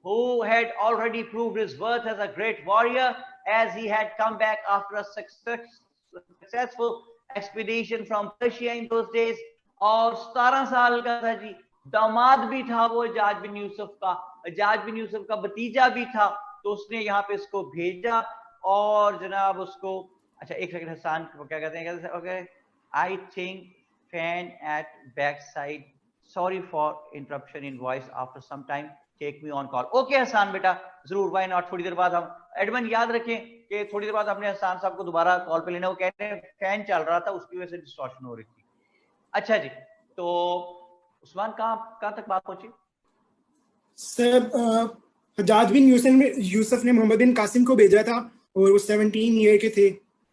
A: who had already proved his worth as a great warrior, as he had come back after a successful expedition from Persia in those days. और 17 साल का था जी, दामाद भी था वो हज्जाज बिन यूसुफ का, हज्जाज बिन यूसुफ का भतीजा भी था। तो उसने यहाँ पे इसको भेजा और जनाब उसको, अच्छा एक सेकंड, हसान को क्या कहते हैं? Okay, I think fan at back side, sorry for interruption in voice after some time, take me on call. Okay Hasan बेटा, जरूर, वाई नॉट। थोड़ी देर बाद हम एडमन याद रखें कि थोड़ी देर बाद हमने हसान साहब को दोबारा कॉल पे लेना। वो कहते हैं फैन चल रहा था उसकी वजह से डिस्टॉर्शन हो रही थी। अच्छा जी, तो उस्मान कहां तक बात पहुंची?
D: सर हज्जाज बिन यूसुफ ने मोहम्मद बिन कासिम को भेजा था और वो 17 ईयर के थे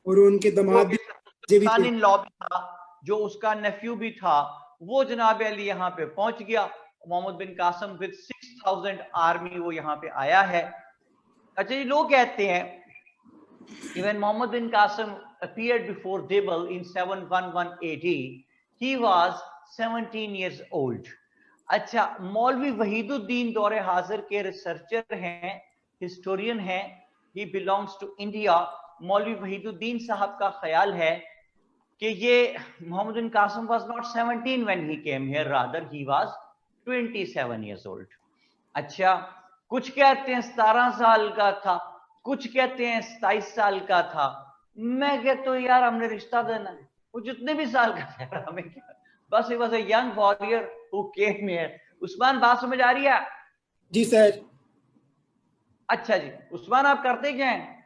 D: और उनके दामाद भी थे।
A: लॉ भी था, जो उसका नेफ्यू भी था, वो जनाब अली यहाँ पे पहुंच गया। मोहम्मद बिन कासिम विद 6000 आर्मी वो यहाँ पे आया है। अच्छा जी, लोग कहते हैं when Muhammad bin Qasim appeared before Dibble in 711 AD, he was 17 years old. अच्छा, मौलवी वहीदुद्दीन दौरे हाजिर के रिसर्चर हैं, हिस्टोरियन हैं, ही बिलोंग्स टू इंडिया। मौलवी वहीदुद्दीन साहब का ख्याल है कि ये Muhammad bin Qasim was not 17 when he came here, rather he was 27 years old. अच्छा, कुछ कहते हैं 17 साल का था, कुछ कहते हैं 27 साल का था। मैं कहता हूं यार हमने रिश्ता देना है, वो जितने भी साल का था हमें क्या, बस ही बस a young warrior who came here. Usman, बात समझ आ रही है?
D: जी सर।
A: अच्छा जी, उस्मान आप करते क्या हैं?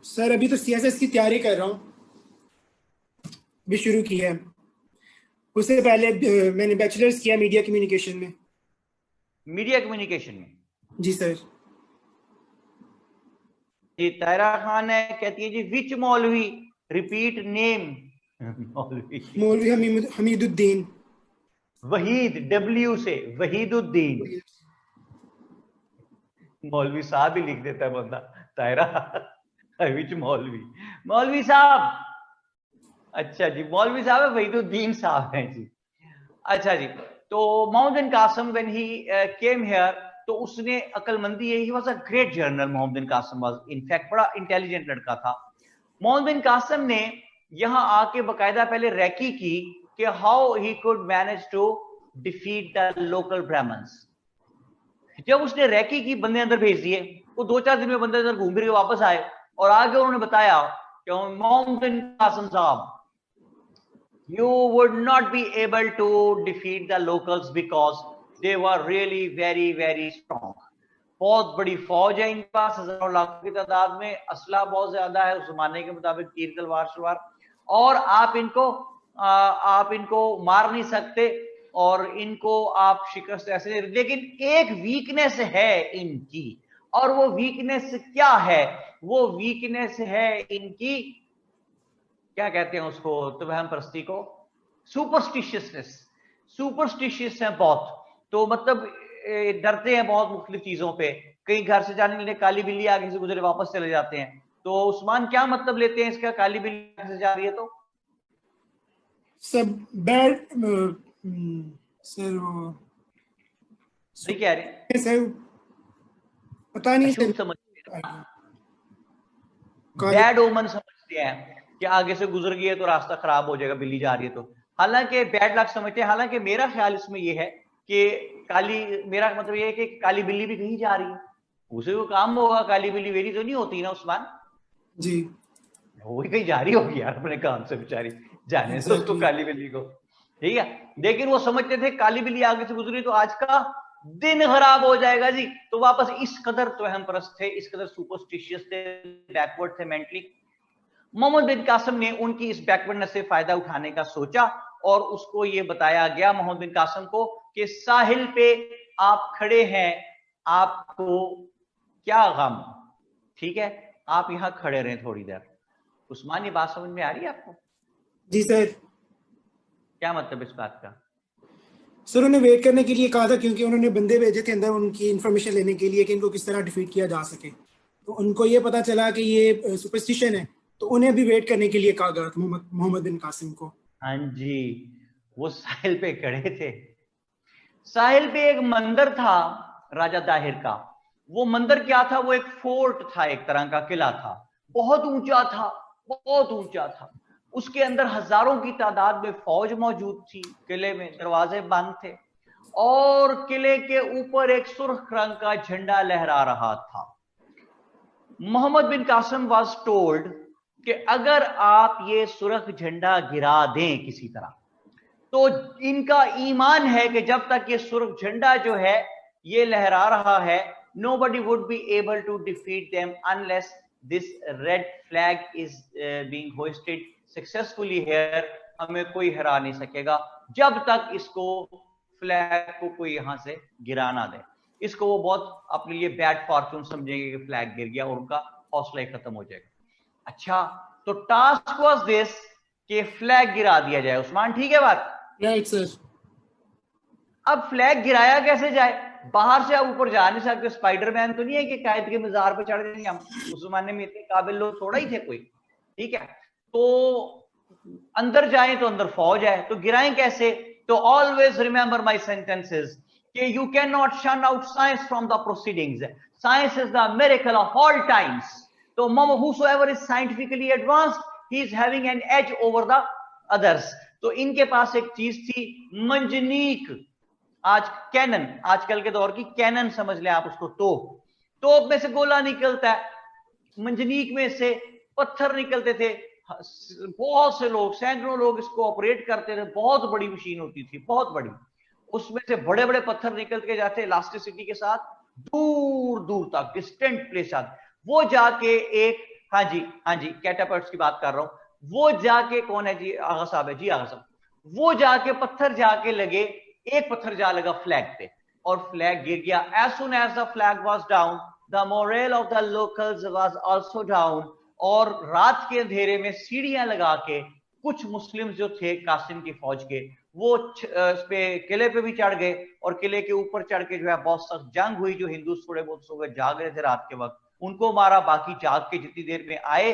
D: सर अभी तो सीएसएस की तैयारी कर रहा हूँ, भी शुरू की है। उससे पहले मैंने बैचलर्स किया मीडिया कम्युनिकेशन में।
A: मीडिया कम्युनिकेशन में?
D: जी सर।
A: जी, तायरा खान है, कहती है जी विच मौलवी, रिपीट नेम।
D: मौलवी हमीदुद्दीन।
A: वहीद, डब्ल्यू से वहीदुद्दीन। मौलवी साहब ही लिख देता है बंदा, तायरा विच मौलवी, मौलवी साहब। अच्छा जी, मौलवी साहब है, वहीदुद्दीन साहब हैं जी। अच्छा जी, तो Muhammad bin Qasim when he came here, तो उसने अकलमंदी है, he was a great general. Muhammad bin Qasim was in fact बड़ा इंटेलिजेंट लड़का था। मोहम्मद बिन कासिम ने यहां आके बकायदा पहले रैकी की कि how he could manage to defeat the local Brahmins. जब उसने रैकी की, बंदे अंदर भेज दिए, वो 2-4 दिन में बंदे अंदर घूम फिर के वापस आए और आगे उन्होंने बताया कि मोहम्मद बिन कासिम साहब, you would not be able to defeat the locals because they were really very very strong. बहुत बड़ी फौज है इनके पास, हजारों लाखों की तादाद में, असला बहुत ज्यादा है उस जमाने के मुताबिक, तीर तलवार शलवार, और आप इनको मार नहीं सकते और इनको आप शिकस्त ऐसे नहीं। लेकिन एक वीकनेस है इनकी, और वो वीकनेस क्या है? वो वीकनेस है इनकी, क्या कहते हैं उसको, तवहम परस्ती को, सुपरस्टिशियसनेस। सुपरस्टिशियस है बहुत, तो मतलब डरते हैं बहुत मुख्तलिफ चीजों पे। कहीं घर से जाने के लिए काली बिल्ली आगे से गुजरे वापस चले जाते हैं। तो उस्मान क्या मतलब लेते हैं इसका, काली बिल्ली आगे से जा रही है तो?
D: सब बैड सर, वो
A: सही कह रहे हैं,
D: सर पता नहीं सर,
A: समझते हैं, बैड ओमन समझते हैं कि आगे से गुजर गई है तो रास्ता खराब हो जाएगा, बिल्ली जा रही है तो। हालांकि बैड लक समझते हैं। हालांकि मेरा ख्याल इसमें यह है कि मेरा मतलब यह है कि काली बिल्ली भी कहीं जा रही है, उसे वो काम होगा, काली बिल्ली वेरी तो नहीं होती ना उस्मान
D: जी,
A: वो भी कहीं जा रही होगी यार अपने काम से, बेचारी, जाने से उसको काली बिल्ली को, ठीक है। लेकिन वो समझते थे काली बिल्ली आगे से गुजरी तो आज का दिन खराब हो जाएगा जी, तो वापस इस कदर तवहम परस्त थे, इस कदर सुपरस्टिशियस थे, बैकवर्ड थे मेंटली। मोहम्मद बिन कासिम ने उनकी इस बैकवर्डनेस से फायदा उठाने का सोचा और उसको ये बताया गया मोहम्मद बिन कासिम को कि साहिल पे आप खड़े हैं, आपको क्या गम, ठीक है, आप यहां खड़े रहें थोड़ी देर। उस्मान, ये बात समझ में आ रही है आपको?
D: जी सर।
A: क्या मतलब इस बात का?
D: सर उन्हें वेट करने के लिए कहा था, क्योंकि उन्होंने बंदे भेजे थे अंदर उनकी इंफॉर्मेशन लेने के लिए कि इनको किस तरह डिफीट किया जा सके। तो उनको ये पता चला कि ये सुपरस्टिशन है, तो उन्हें भी वेट करने के लिए कहा गया था मोहम्मद बिन कासिम को।
A: हाँ जी, वो साहिल पे खड़े थे। साहिल पे एक मंदिर था राजा दाहिर का। वो मंदिर क्या था? वो एक फोर्ट था, एक तरह का किला था, बहुत ऊंचा था, बहुत ऊंचा था। उसके अंदर हजारों की तादाद में फौज मौजूद थी, किले में दरवाजे बंद थे और किले के ऊपर एक सुर्ख रंग का झंडा लहरा रहा था। मोहम्मद बिन कासिम वाज टोल्ड कि अगर आप ये सुर्ख झंडा गिरा दें किसी तरह, तो इनका ईमान है कि जब तक ये सुर्ख झंडा जो है ये लहरा रहा है, nobody would be able to defeat them unless this red flag is being hoisted successfully here। हमें कोई हरा नहीं सकेगा जब तक इसको फ्लैग को कोई यहां से गिरा ना दे। इसको वो बहुत अपने लिए बैड फॉर्चून समझेंगे कि फ्लैग गिर गया और उनका हौसला ही खत्म हो जाएगा। अच्छा, तो टास्क वाज दिस कि फ्लैग गिरा दिया जाए। उस्मान, ठीक है बात?
D: Right sir.
A: अब फ्लैग गिराया कैसे जाए? बाहर से आप ऊपर जा नहीं सकते, स्पाइडरमैन तो नहीं है कि कायद के मजार पे चढ़ जाएंगे हम। उस जमाने में इतने काबिल लोग थोड़ा ही थे कोई, ठीक है। तो अंदर जाए तो अंदर फौज है, तो गिराएं कैसे? तो ऑलवेज रिमेंबर माई सेंटेंसेस कि यू कैन नॉट शन out science from the proceedings, science is the miracle of all times. तो whosoever is scientifically advanced, he is having an edge over the others। तो इनके पास एक चीज थी मंजनीक, आज cannon, आजकल के दौर की कैनन समझ लें आप उसको, तोप में से गोला निकलता है, मंजनीक में से पत्थर निकलते थे, बहुत से लोग, सैकड़ों लोग इसको ऑपरेट करते थे, बहुत बड़ी मशीन होती थी, बहुत बड़ी, उसमें से बड़े बड़े पत्थर निकल के जाते इलास्टिसिटी के साथ दूर दूर तक, डिस्टेंट प्लेस तक। वो जाके एक, हाँ जी कैटापल्ट्स की बात कर रहा हूं, वो जाके, कौन है जी? आगा साहब है जी, आगा साहब। वो जाके पत्थर जाके लगे, एक पत्थर जा लगा फ्लैग पे और फ्लैग गिर गया। As soon as the flag was down, the morale of the locals was also down. और रात के अंधेरे में सीढ़ियां लगा के कुछ मुस्लिम जो थे कासिम की फौज के, वो इस पे किले पे भी चढ़ गए और किले के ऊपर चढ़ के जो है बहुत सख्त जंग हुई। जो हिंदू थोड़े बहुत सो गए, जाग रहे थे रात के वक्त, उनको मारा। बाकी जाग के जितनी देर में आए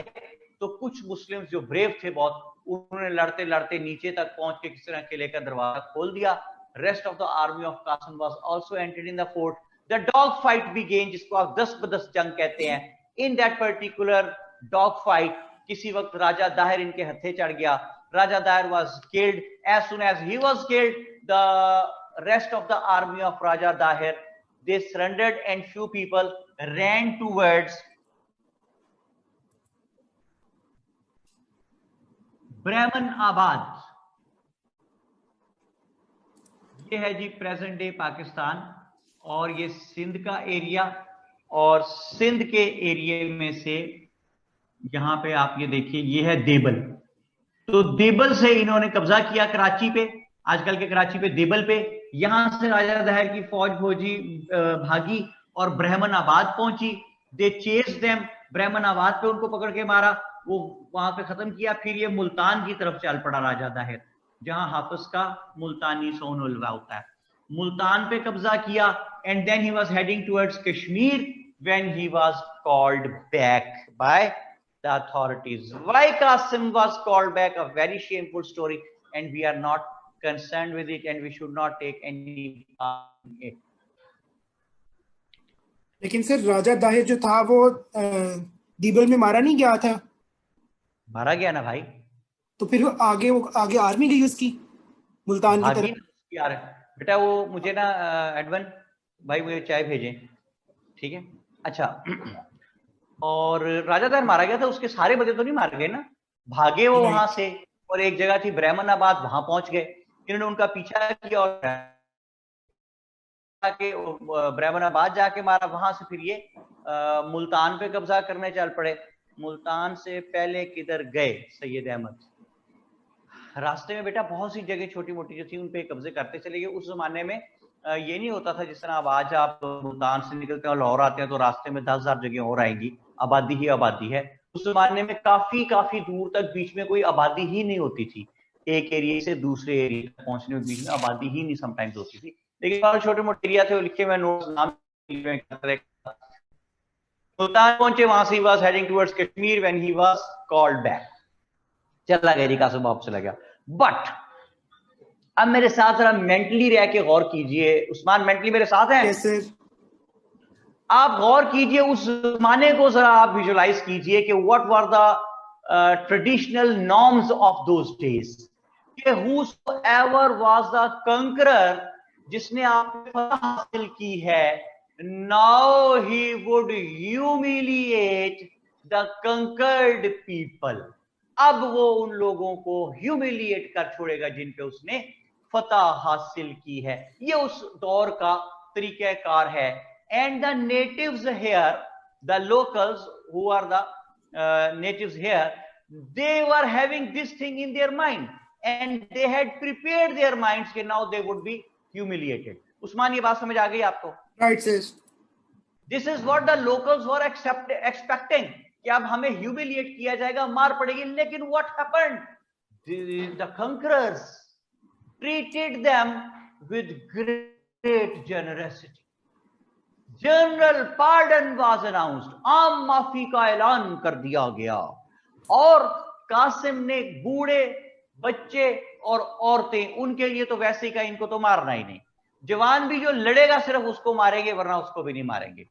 A: तो कुछ मुस्लिम जो ब्रेव थे बहुत, उन्होंने लड़ते लड़ते नीचे तक पहुंच के किसी तरह किले का दरवाजा खोल दिया। Rest of the army of Qasim was also entered in the fort. The dog fight began, जिसको आप 10 जंग कहते हैं। In that particular dog fight किसी वक्त राजा दाहिर इनके हथे चढ़ गया। राजा Dahir was killed. As soon as he was killed, the rest of the army of Raja Dahir, they surrendered and few people ran towards ब्राह्मण आबाद। ये है जी प्रेजेंट डे पाकिस्तान, और ये सिंध का एरिया, और सिंध के एरिया में से यहां पे आप ये देखिए, ये है देबल। तो देबल से इन्होंने कब्जा किया कराची पे, आजकल के कराची पे, देबल पे। यहां से राजा दाहिर की फौज भागी और ब्राह्मण आबाद पहुंची। दे चेस देम, ब्राह्मण आबाद पे उनको पकड़ के मारा, वो वहां पे खत्म किया। फिर ये मुल्तान की तरफ चल पड़ा राजा दाहिर, जहां हाफिज का मुल्तानी सोन उलवा होता है। मुल्तान पे कब्जा किया, and then he was heading towards Kashmir when he was called back by the authorities. Why Qasim was called back? A very shameful story, and we are not concerned with it, and we should not take any part in it.
D: लेकिन sir राजा दाहिर जो था वो दीबल में मारा नहीं गया था?
A: मारा गया ना भाई।
D: तो फिर वो आगे आर्मी गई उसकी मुल्तान की तरफ।
A: यार बेटा वो मुझे ना एडवन भाई मुझे चाय भेजें, ठीक है? अच्छा, और राजा दाहिर मारा गया था, उसके सारे बंदे तो नहीं मारे गए ना, भागे वो वहां से, और एक जगह थी ब्राह्मण आबाद, वहां पहुंच गए। इन्होंने उनका पीछा किया और ब्राह्मण आबाद जाके मारा। वहां से फिर ये मुल्तान पे कब्जा करने चल पड़े। मुल्तान से पहले किधर गए? सैयद अहमद। रास्ते में बेटा बहुत सी जगह छोटी मोटी जो थी उन पे कब्जे करते चले गए। उस जमाने में ये नहीं होता था जिस तरह अब आज आप मुल्तान से निकलते हैं और लाहौर आते हैं तो रास्ते में 10,000 जगह और आएंगी, आबादी ही आबादी है। उस जमाने में काफी दूर तक बीच में कोई आबादी ही नहीं होती थी। एक एरिया से दूसरे एरिया तक पहुंचने में बीच में आबादी ही नहीं समटाइम्स होती थी। लेकिन छोटे मोटे एरिया थे, लिखे हुए नोट्स नाम मुल्तान पहुंचे, वहां से ही was heading towards Kashmir when he was called back. चला गया जी, कासिम वापस चला गया। बट अब मेरे साथ जरा मेंटली रह के गौर कीजिए। उस्मान मेंटली मेरे साथ हैं?
D: yes, sir.
A: आप गौर कीजिए उस जमाने को, जरा आप विजुलाइज कीजिए कि what were the traditional norms of those days. कि whosoever was the conqueror, जिसने आप फतह हासिल की है, now he would humiliate the conquered people। अब वो उन लोगों को ह्यूमिलिएट कर छोड़ेगा जिन पे उसने फतह हासिल की है। ये उस दौर का तरीक़ाकार है। And the natives here, the locals who are the natives here, they were having this thing in their mind and they had prepared their minds कि now they would be humiliated। Usman, ये बात समझ आ गई आपको?
D: Right, sir.
A: This is what the locals were expecting कि अब हमें humiliate किया जाएगा, मार पड़ेगी। लेकिन what happened? The conquerors treated them with great generosity. General pardon was announced। आम माफी का ऐलान कर दिया गया और कासिम ने बूढ़े, बच्चे और औरतें, उनके लिए तो वैसे ही का इनको तो मारना ही नहीं, जवान भी जो लड़ेगा सिर्फ उसको मारेंगे, वरना उसको भी नहीं मारेंगे।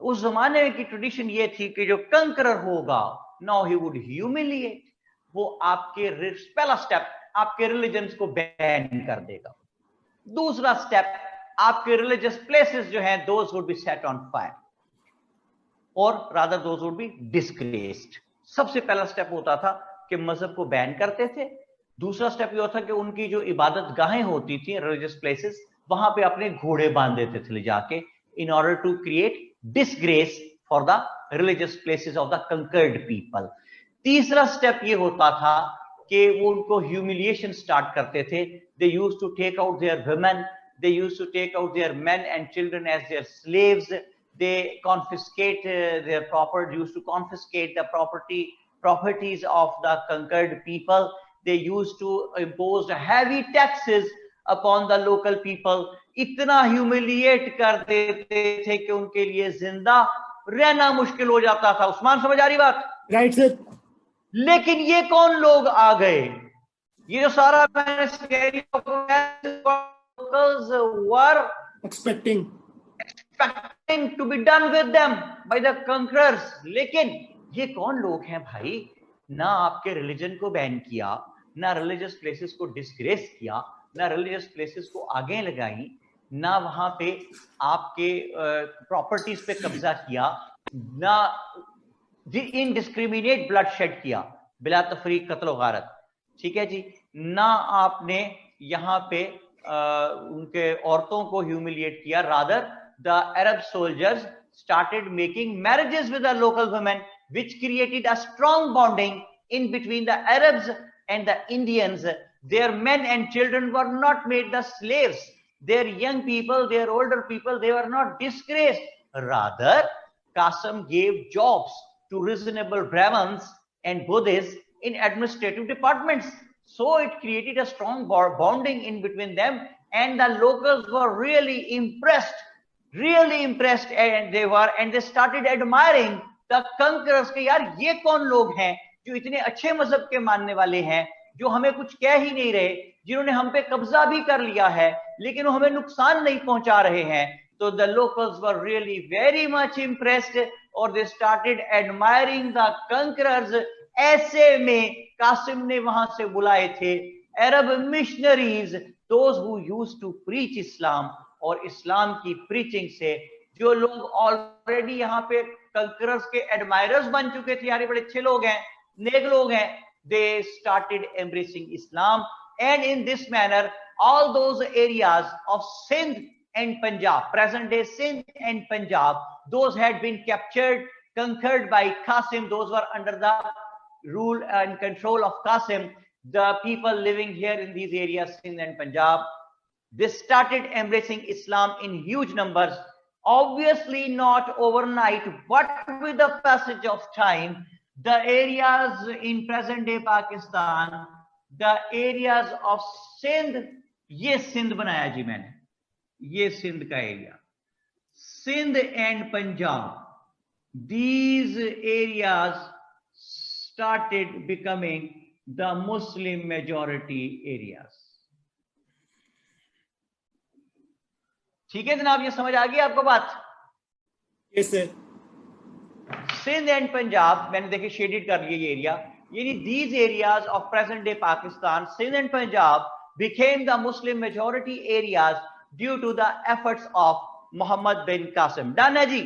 A: उस जमाने की ट्रेडिशन ये थी कि जो कंकरर होगा, नाउ ही वुड ह्यूमिलिएट, वो आपके पहला स्टेप आपके रिलीजन्स को बैन कर देगा। दूसरा स्टेप, आपके रिलीजियस प्लेसेस जो हैं those would be set on fire और rather those would be disgraced. सबसे पहला स्टेप होता था कि मजहब को बैन करते थे। दूसरा स्टेप ये होता कि उनकी जो इबादत गाहें होती थी, रिलीजियस प्लेसेस, वहां पे अपने घोड़े बांध देते थे ले जाके, in order to create disgrace for the religious places of the conquered people. तीसरा स्टेप ये होता था कि वो उनको ह्यूमिलिएशन स्टार्ट करते थे। They used to take out their women, they used to take out their men and children as their slaves. They confiscate their property, used to confiscate the properties of the conquered people. They used to impose heavy taxes upon the local people. इतना humiliate कर देते थे कि उनके लिए जिंदा रहना मुश्किल हो जाता था। उस्मान, समझ आ रही बात?
D: Right sir.
A: लेकिन ये कौन लोग आ गए? ये जो सारा मैंने locals were expecting to be done with them by the conquerors. लेकिन ये कौन लोग हैं भाई? ना आपके रिलीजन को बैन किया, ना रिलीजियस प्लेसेस को डिस्ग्रेस किया, ना रिलीजियस प्लेसेस को आगे लगाई, ना वहां पे आपके प्रॉपर्टीज पे कब्जा किया, ना इनडिस्क्रिमिनेट ब्लडशेड किया, बिला तफरीक कत्ल व गारत, ठीक है जी, ना आपने यहाँ पे उनके औरतों को ह्यूमिलिएट किया। Rather the Arab soldiers started making marriages with the local women, which created a strong bonding in between the Arabs and the Indians. Their men and children were not made the slaves. Their young people, their older people, they were not disgraced. Rather, Qasim gave jobs to reasonable Brahmins and Buddhists in administrative departments. So it created a strong bonding in between them, and the locals were really impressed, and they started admiring the conquerors के यार ये कौन लोग हैं जो इतने अच्छे मजहब के मानने वाले हैं, जो हमें कुछ कह ही नहीं रहे, जिन्होंने हम पे कब्जा भी कर लिया है लेकिन वो हमें नुकसान नहीं पहुंचा रहे हैं। तो the locals were really very much impressed और they started admiring the conquerors. ऐसे में कासिम ने वहां से बुलाए थे अरब missionaries, those who used to preach Islam, और इस्लाम की प्रीचिंग से जो लोग ऑलरेडी यहाँ पे कंकरर्स के एडमायरर्स बन चुके थे, यार बड़े अच्छे लोग हैं, नेक लोग हैं, they started embracing Islam, and in this manner all those areas of Sindh and Punjab, present day Sindh and Punjab, those had been captured, conquered by Qasim. Those were under the rule and control of Qasim. The people living here in these areas, Sindh and Punjab, they started embracing Islam in huge numbers. Obviously not overnight, but with the passage of time, the areas in present day Pakistan, the areas of Sindh, ये सिंध बनाया जी मैंने, ये सिंध का area, Sindh and Punjab, these areas started becoming the Muslim majority areas. ठीक है जनाब, ये समझ आ गई आपको बात?
D: Yes sir.
A: Sindh and Punjab मैंने देखे शेडेड कर लिया ये एरिया, यानी these areas of present day Pakistan, Sindh and Punjab became the Muslim majority areas due to the efforts of Muhammad bin Qasim. Done है जी?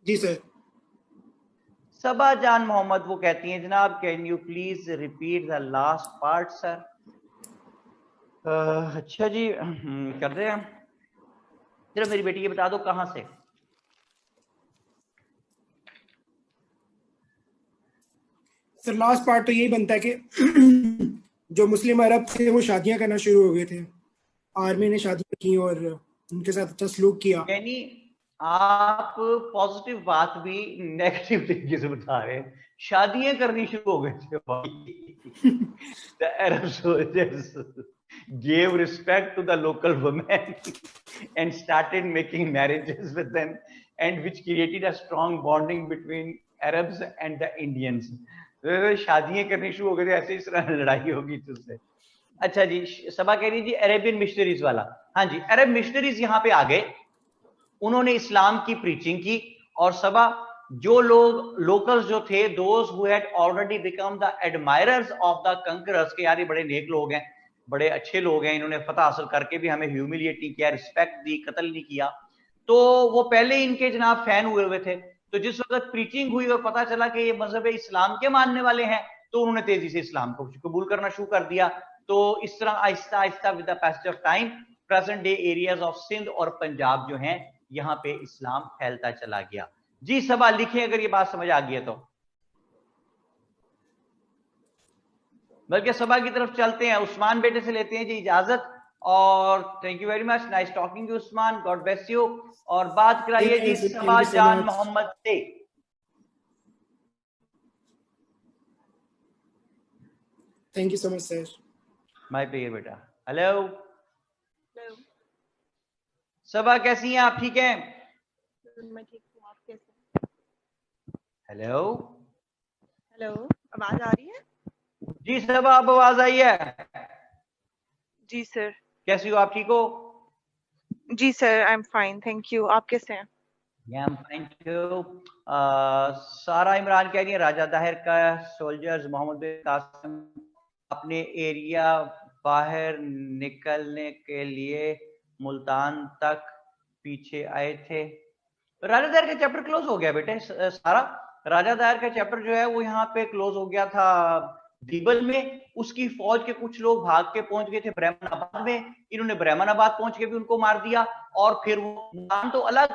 D: जी सर।
A: सबा जान मोहम्मद वो कहती हैं जनाब can you please repeat the last part sir. अच्छा जी कर रहे हैं, जरा मेरी बेटी ये बता दो कहां से।
D: सर लास्ट पार्ट तो यही बनता है कि जो मुस्लिम अरब थे वो शादियां करना शुरू हो गए थे, आर्मी ने शादियां की और उनके साथ अच्छा सलूक किया।
A: यानी आप पॉजिटिव बात भी नेगेटिव तरीके से बता रहे हैं, शादियां करनी शुरू हो गए थे। The Arab soldiers gave respect to the local women and started making marriages with them, and which created a strong bonding between Arabs and the Indians. शादियां करनी शुरू हो गई, ऐसे इस तरह लड़ाई होगी तुझसे। अच्छा जी, सबा कह रही जी अरेबियन मिशनरीज वाला। हाँ जी, अरब मिशनरीज यहाँ पे आ गए, उन्होंने इस्लाम की प्रीचिंग की। और सबा जो लोग लोकल्स जो थे, those who had already become the admirers of the conquerors, के यार ये बड़े नेक लोग हैं, बड़े अच्छे लोग हैं, इन्होंने फतह हासिल करके भी हमें ह्यूमिलिएट नहीं किया, रिस्पेक्ट दी, कत्ल नहीं किया, तो वो पहले इनके जनाब फैन हुए थे। तो जिस वक्त प्रीचिंग हुई और पता चला कि ये मजहब इस्लाम के मानने वाले हैं, तो उन्होंने तेजी से इस्लाम को कबूल करना शुरू कर दिया। तो इस तरह आहिस्ता आहिस्ता with the passage of time present day areas of Sindh और पंजाब जो हैं, यहां पे इस्लाम फैलता चला गया। जी सबा लिखें अगर ये बात समझ आ गई है तो, बल्कि सबा की तरफ चलते हैं, उस्मान बेटे से लेते हैं जी इजाजत। और thank you very much, nice talking to Usman, God bless you. और बात कराइए जी सबा जान मोहम्मद से।
D: Thank you so much sir.
A: My player बेटा। हेलो सबा, कैसी हैं आप? ठीक हैं?
E: मैं ठीक हूँ, आप कैसे?
A: हेलो
E: हेलो, आवाज आ रही है?
A: जी सबा, अब आवाज आई है?
E: जी सर।
A: कैसी हो आप? ठीक हो?
E: जी sir, I am fine, thank you. आप कैसे हैं?
A: सारा इमरान कह रही है राजा दाहिर का सोल्जर्स मोहम्मद बिन कासिम अपने एरिया बाहर निकलने के लिए मुल्तान तक पीछे आए थे। राजा दाहिर का चैप्टर क्लोज हो गया बेटे सारा। राजा दाहिर का चैप्टर जो है वो यहाँ पे क्लोज हो गया था दीबल में। उसकी फौज के कुछ लोग भाग के पहुंच गए थे ब्राह्मणाबाद में, इन्होंने ब्राह्मणाबाद पहुंच के भी उनको मार दिया। और फिर वो मुल्तान तो अलग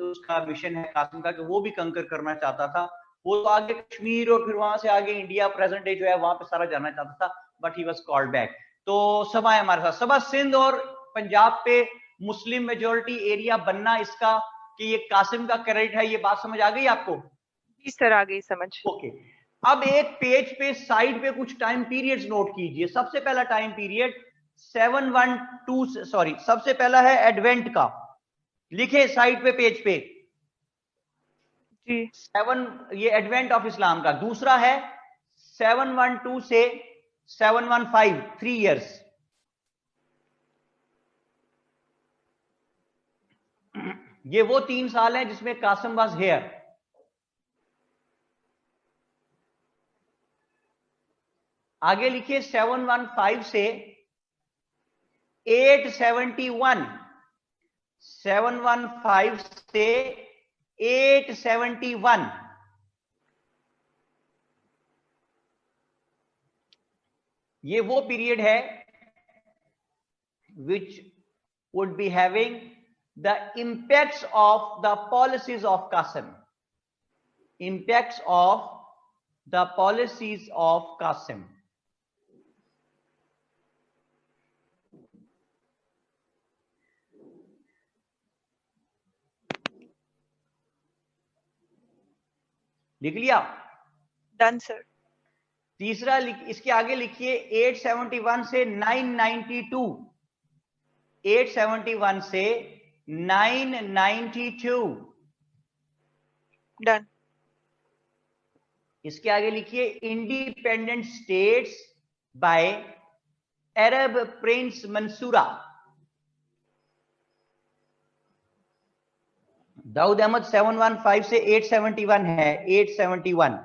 A: उसका मिशन है कासिम का, कि वो भी कंकर करना चाहता था। वो तो आगे कश्मीर और फिर वहां से आगे इंडिया प्रेजेंट डे जो है वहां पे सारा जाना चाहता था, but he was called back. तो सबा है हमारे साथ। सबा, सिंध और पंजाब पे मुस्लिम मेजोरिटी एरिया बनना इसका कि ये कासिम का क्रेडिट है, ये बात समझ आ गई आपको?
E: जी सर, आ गई समझ।
A: ओके, अब एक पेज पे साइड पे कुछ टाइम पीरियड्स नोट कीजिए। सबसे पहला टाइम पीरियड 712, सॉरी सबसे पहला है एडवेंट का, लिखे साइड पे पेज पे
E: जी।
A: 7, ये एडवेंट ऑफ इस्लाम का। दूसरा है 712 से 715, 3 इयर्स। ये वो 3 साल हैं जिसमें कासिम वाज हियर। आगे लिखिए 715 से 871, 715 से 871, ये वो पीरियड है which would be having the impacts of the policies of Qasim, impacts of the policies of Qasim। लिख लिया?
E: Done sir.
A: तीसरा इसके आगे लिखिए 871 से 992, 871 से 992।
E: डन।
A: इसके आगे लिखिए इंडिपेंडेंट स्टेट्स बाय अरब प्रिंस मंसूरा। दाऊद अहमद 715 से 871 है, 871।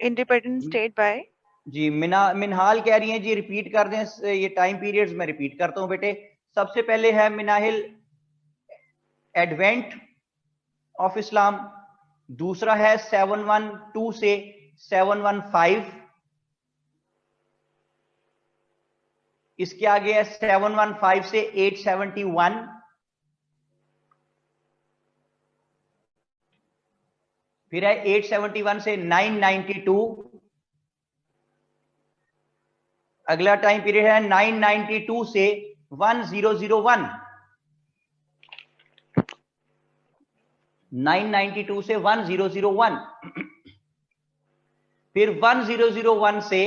E: इंडिपेंडेंट स्टेट बाय
A: जी मिनहाल कह रही हैं जी रिपीट कर दें ये टाइम पीरियड्स, मैं रिपीट करता हूं बेटे। सबसे पहले है मिनाहिल एडवेंट ऑफ इस्लाम, दूसरा है 712 से 715, इसके आगे है 715 से 871, फिर है 871 से 992, अगला टाइम पीरियड है 992 से 1001, 992 से 1001, फिर 1001 से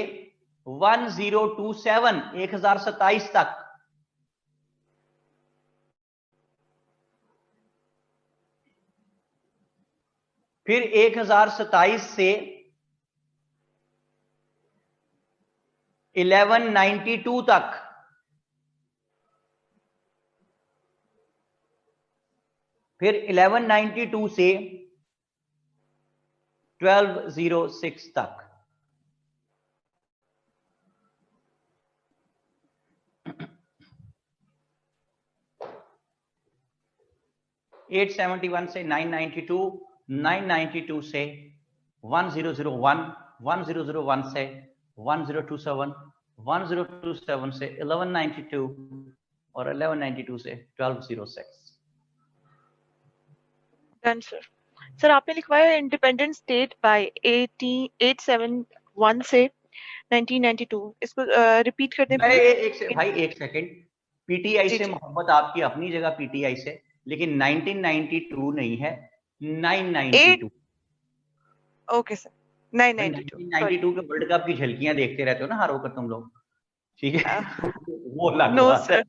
A: 1027, 1027 तक, फिर 1027 से 1192 तक, फिर 1192 से 1206 तक। एट 71 से 992, 992 से 1001, 1001 से 1027, 1027 से 1192 और 1192 से 1206।
E: Done sir. सर आपने लिखवाया इंडिपेंडेंट स्टेट बाय 871 से 1992, इसको रिपीट कर दें
A: भाई एक सेकंड, पीटीआई से मोहब्बत आपकी अपनी जगह, पीटीआई से, लेकिन 1992 नहीं है, 992।
E: ओके सर, 992
A: के वर्ल्ड कप की झलकियां देखते रहते हो ना हर वक्त तुम लोग, ठीक है? वो
E: no sir,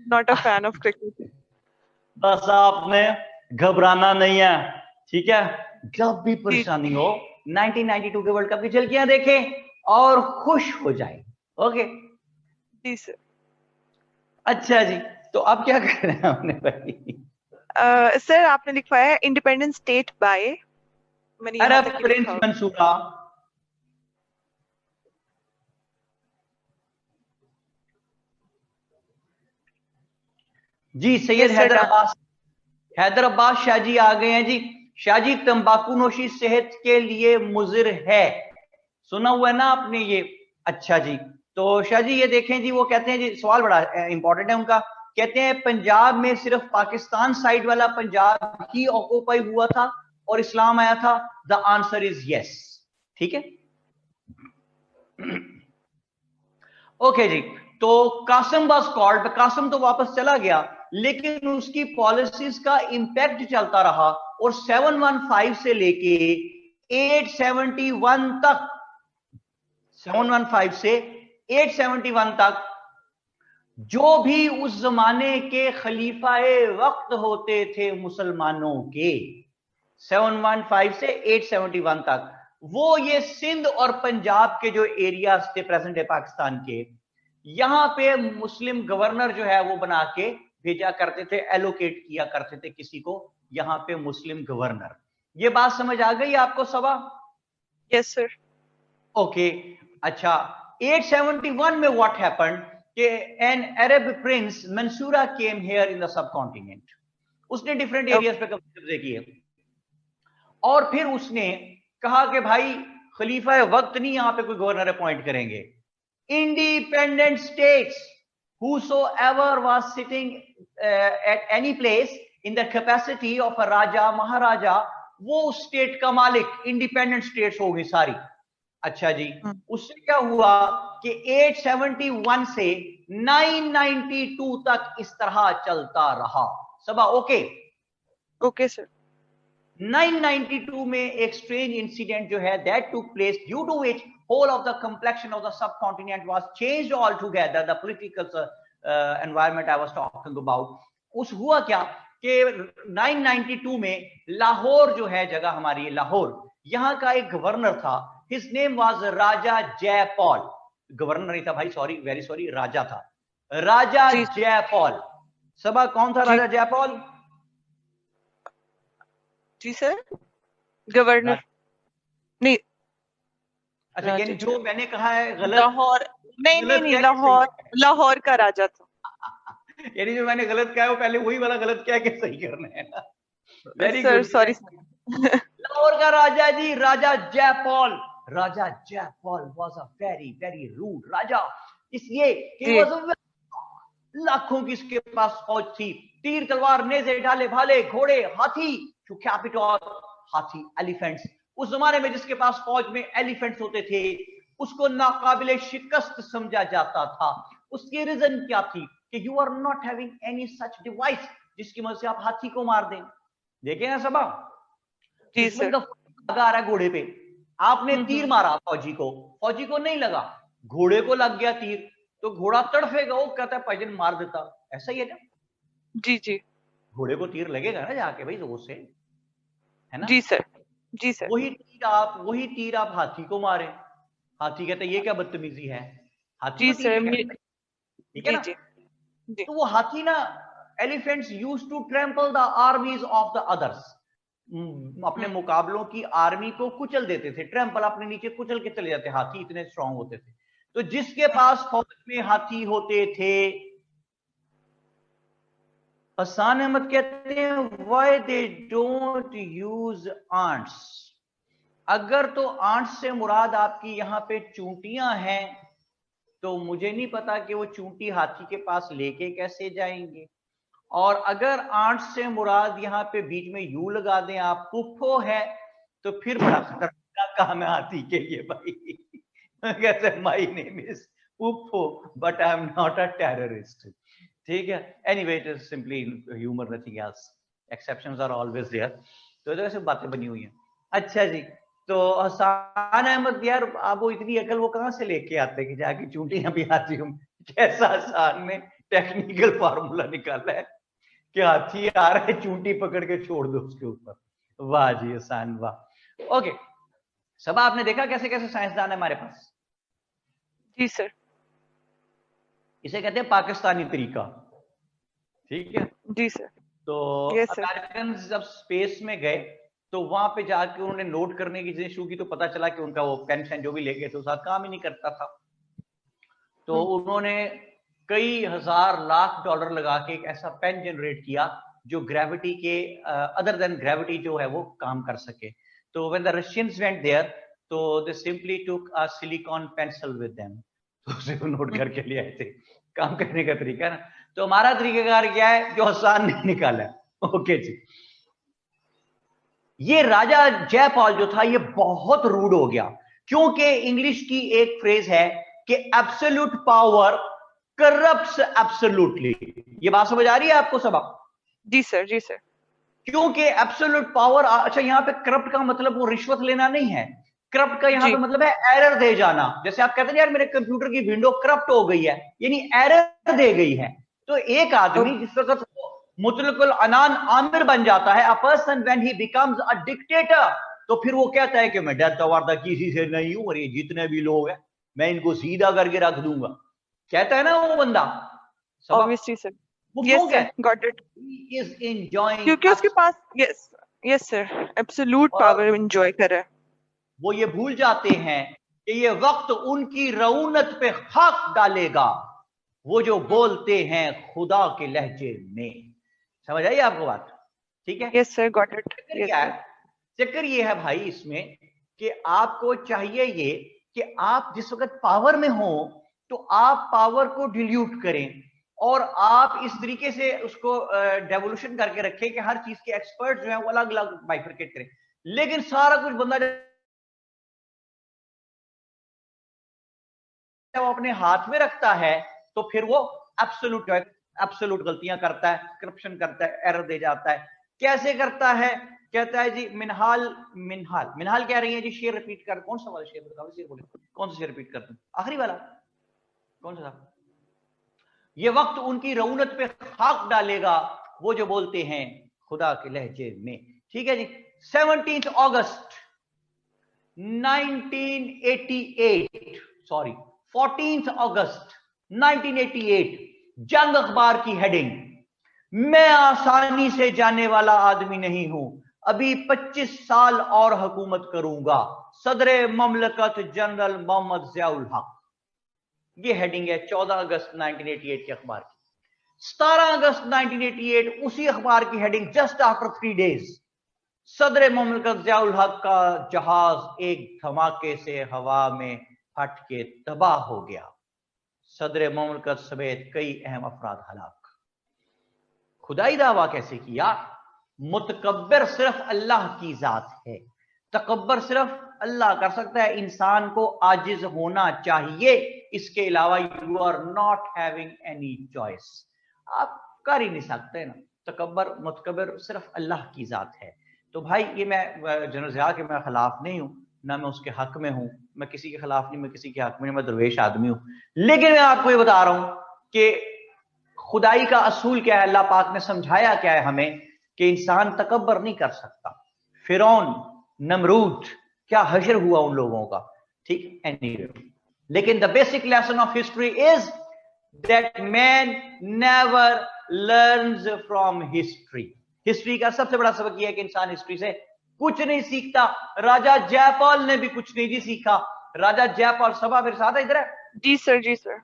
E: not a fan of cricket.
A: बस आपने घबराना नहीं है, ठीक है? जब भी परेशानी हो 1992 के वर्ल्ड कप की झलकियां देखें और खुश हो जाए। ओके
E: जी सर।
A: अच्छा जी, तो अब क्या कर रहे हैं हमने भाई?
E: सर आपने लिखवाया इंडिपेंडेंट स्टेट बाय, मैंने
A: अरब प्रिंस मंसूरा, जी सैयद हैदर अब्बास शाह जी आ गए हैं जी। शाह जी, तंबाकू नोशी सेहत के लिए मुजिर है, सुना हुआ है ना आपने ये? अच्छा जी, तो शाह जी ये देखें जी, वो कहते हैं जी, सवाल बड़ा इंपॉर्टेंट है उनका, कहते हैं पंजाब में सिर्फ पाकिस्तान साइड वाला पंजाब ही ऑक्यूपाई हुआ था और इस्लाम आया था। द आंसर इज यस, ठीक है? ओके जी, तो कासिम वाज कॉल्ड, कासिम तो वापस चला गया, लेकिन उसकी पॉलिसीज का इंपैक्ट चलता रहा और 715 से लेके 871 तक, 715 से 871 तक जो भी उस जमाने के खलीफाए वक्त होते थे मुसलमानों के, 715 से 871 तक, वो ये सिंध और पंजाब के जो एरियाज थे प्रेजेंट डे पाकिस्तान के, यहां पे मुस्लिम गवर्नर जो है वो बना के भेजा करते थे, एलोकेट किया करते थे किसी को यहां पे मुस्लिम गवर्नर। ये बात समझ आ गई आपको सबा?
E: Yes sir.
A: ओके, अच्छा 871 में व्हाट हैपेंड कि an Arab Prince Mansura came here in the sub continent, उसने डिफरेंट एरियाज पे कब्जे किए और फिर उसने कहा कि भाई खलीफा वक्त नहीं यहां पे कोई गवर्नर अपॉइंट करेंगे, independent states whosoever was sitting at any place in the capacity of a raja maharaja, वो स्टेट का मालिक, इंडिपेंडेंट स्टेट्स होगी सारी। अच्छा जी, उससे क्या हुआ कि 871 से 992 तक इस तरह चलता रहा सबा। Okay
E: okay sir.
A: 992 में एक स्ट्रेंज इंसिडेंट जो है that took place, due to which whole of the complexion of the subcontinent was changed altogether, the political environment I was talking about। उस हुआ क्या कि 992 में लाहौर जो है जगह हमारी लाहौर, यहां का एक गवर्नर था, his name was Raja Jaipal, governor नहीं था भाई, सॉरी, वेरी सॉरी, राजा था, राजा जयपॉल। सबा कौन था राजा जयपॉल?
E: जी सर, गवर्नर नहीं।
A: अच्छा, यानी जो मैंने कहा है गलत,
E: लाहौर नहीं, लाहौर का राजा था।
A: यानी जो मैंने गलत कहा है वो पहले वही वाला गलत कह के सही करना है ना। Very
E: good,
A: sorry. लाहौर का राजा जी, Raja Jaipal. Raja Jaipal was a very very rude raja, इसलिए कि लाखों की इसके पास फौज थी, तीर तलवार नेज़े ढाले भाले घोड़े हाथी, टू कैपिटल हाथी एलिफेंट्स। उस जमाने में जिसके पास फौज में एलिफेंट्स होते थे उसको नाकाबिले शिकस्त समझा जाता था। उसकी रीजन क्या थी कि you are not having any such device जिसकी मदद से आप हाथी को मार दें। देखे ना सबा,
E: जी सर।
A: लगा रहा है घोड़े पे, आपने तीर मारा फौजी को नहीं लगा, घोड़े को लग गया तीर, तो घोड़ा तड़फेगा, वो कहता है भाईजान मार देता, ऐसा ही है ना?
E: जी जी,
A: घोड़े को तीर लगेगा ना जाके भाई जोर से, है ना?
E: जी सर। जी सर।
A: वही तीर आप हाथी को मारे, हाथी कहते हैं ये क्या बदतमीजी है, हाथी
E: जी
A: को तीर
E: सर।
A: लगाएंगे, ठीक है
E: जी
A: ना।
E: जी जी
A: तो वो हाथी ना, elephants used to trample the armies of the others, अपने मुकाबलों की आर्मी को कुचल देते थे, ट्रैम्पल अपने नीचे कुचल के चले जाते, हाथी इतने स्ट्रांग होते थे। तो जिसके पास फौज में हाथी होते थे, हसन अहमद कहते हैं why they don't use ants. अगर तो आंट्स से मुराद आपकी यहां पे चूंटियां हैं, तो मुझे नहीं पता कि वो चूंटी हाथी के पास लेके कैसे जाएंगे। और अगर आंट्स से मुराद यहाँ पे बीच में यू लगा दें आप, पुप्पो है, तो फिर बड़ा खतरनाक काम है हाथी के लिए भाई। कहते my name is Puppo but I am not a terrorist, ठीक है। Anyway it is simply humour, nothing else, exceptions are always there. तो ऐसे बातें बनी हुई हैं। अच्छा जी, तो हसन अहमद यार, आप वो इतनी अकल वो कहां से लेके आते कि जाके चूंटियां भी आती हूं। कैसा हसन ने टेक्निकल फार्मूला निकाला है कि हाथी आ रहा है, चूंटी पकड़ के छोड़ दो उसके ऊपर। वाह जी हसन वाह। ओके, सब आपने देखा कैसे कैसे साइंसदान है हमारे पास।
E: जी सर।
A: इसे कहते हैं पाकिस्तानी तरीका, ठीक है।
E: जी सर।
A: तो
E: यस सर।
A: अमेरिकन जब स्पेस में गए, तो वहां पे जाके उन्होंने नोट करने की चीजें शुरू की, तो पता चला कि उनका वो पेन शेन जो भी ले गए थे उसका काम ही नहीं करता था। तो उन्होंने कई हजार लाख डॉलर लगा के एक ऐसा पेन जनरेट किया जो ग्रेविटी के अदर देन ग्रेविटी जो है वो काम कर सके। तो when the Russians went there, तो they simply took a silicon pencil with them, तो उसे नोट करके ले आए थे। काम करने का तरीका है ना। तो हमारा तरीकाकार क्या है जो हसन ने निकाला है। ओके जी, ये राजा जयपाल जो था ये बहुत रूड हो गया, क्योंकि इंग्लिश की एक फ्रेज है कि एब्सोल्यूट पावर करप्ट्स एब्सोल्यूटली। ये बात समझ आ रही है आपको सबक?
E: जी सर। जी सर।
A: क्योंकि एब्सोल्यूट पावर, अच्छा यहां पे करप्ट का मतलब वो रिश्वत लेना नहीं है, करप्ट का यहां
E: जी
A: पे मतलब है एरर दे जाना। जैसे आप कहते हैं यार मेरे कंप्यूटर की विंडो करप्ट हो गई है, यानी एरर दे गई है। तो एक आदमी जिस वक्त मुतलकुल अनान आमिर बन जाता है, a person when he becomes a dictator, तो फिर वो कहता है कि मैं डरता वारता किसी से नहीं हूं, और ये जितने भी लोग हैं मैं इनको सीधा करके रख दूंगा, कहता है ना वो बंदा।
E: Obviously sir.
A: वो
E: यस
A: क्यों
E: सर,
A: कहता
E: गॉट इट।
A: है? He is enjoying
E: क्योंकि उसके पास yes yes sir absolute power enjoy कर रहा है।
A: वो ये भूल जाते हैं कि ये वक्त उनकी रऊनत पे खाक डालेगा, वो जो बोलते हैं खुदा के लहजे में। समझ आई आपको बात? ठीक है।
E: Yes sir, got it.
A: चक्कर
E: यस
A: क्या है?
E: सर।
A: चक्कर ये है भाई इसमें कि आपको चाहिए ये कि आप जिस वक्त पावर में हो तो आप पावर को डिल्यूट करें, और आप इस तरीके से उसको डेवोल्यूशन करके रखें कि हर चीज के एक्सपर्ट जो हैं वो अलग अलग बाइफरकेट करें। लेकिन सारा कुछ बंदा वो अपने हाथ में रखता है, तो फिर वो एब्सोल्यूट गलतियां करता है, करप्शन करता है, एरर दे जाता है। कैसे करता है? कहता है जी मिनहाल मिनहाल मिनहाल कह रही है जी, शेर रिपीट कर, कौन सा वाला शेर बताओ, शेर बोले कौन सा शेर रिपीट करते हैं, आखिरी वाला कौन सा था? ये वक्त उनकी रऊनत पे खाक डालेगा, वो जो बोलते हैं खुदा के लहजे में। ठीक है जी। 17 अगस्त 1988, सॉरी 14 अगस्त 1988, जंग अखबार की हेडिंग, मैं आसानी से जाने वाला आदमी नहीं हूं, अभी 25 साल और हुकूमत करूंगा, सदर ममलकत जनरल मोहम्मद जियाउल हक। ये हेडिंग है 14 अगस्त 1988 के अखबार की। 17 अगस्त 1988 उसी अखबार की हेडिंग, जस्ट आफ्टर 3 डेज, सदर ममलकत जियाउल हक का जहाज एक धमाके से हवा में फट के तबाह हो गया, सदर ममलकत समेत कई अहम अफराद हलाक। खुदाई दावा कैसे किया? मुतकब्बिर सिर्फ अल्लाह की जात है, तकब्बर सिर्फ अल्लाह कर सकता है, इंसान को आजिज होना चाहिए, इसके अलावा you are not having any choice, आप कर ही नहीं सकते ना। तकब्बर मुतकब्बिर सिर्फ अल्लाह की जात है। तो भाई ये मैं जनरल ज़िया के मैं खिलाफ नहीं हूं, ना मैं उसके हक में हूं, मैं किसी के खिलाफ नहीं, मैं किसी के हक में नहीं, मैं दरवेश आदमी हूं। लेकिन मैं आपको ये बता रहा हूं कि खुदाई का असूल क्या है, अल्लाह पाक ने समझाया क्या है हमें, कि इंसान तकब्बर नहीं कर सकता। फिरौन नमरूद, क्या हशर हुआ उन लोगों का, ठीक। एनीवे, लेकिन the basic lesson of history is that man never learns from history. History का सबसे बड़ा सबक यह है कि इंसान हिस्ट्री से कुछ नहीं सीखता। राजा जयपाल ने भी कुछ नहीं जी सीखा। राजा जयपाल, सभा मेरे साथ है इधर है?
E: जी सर, जी sir.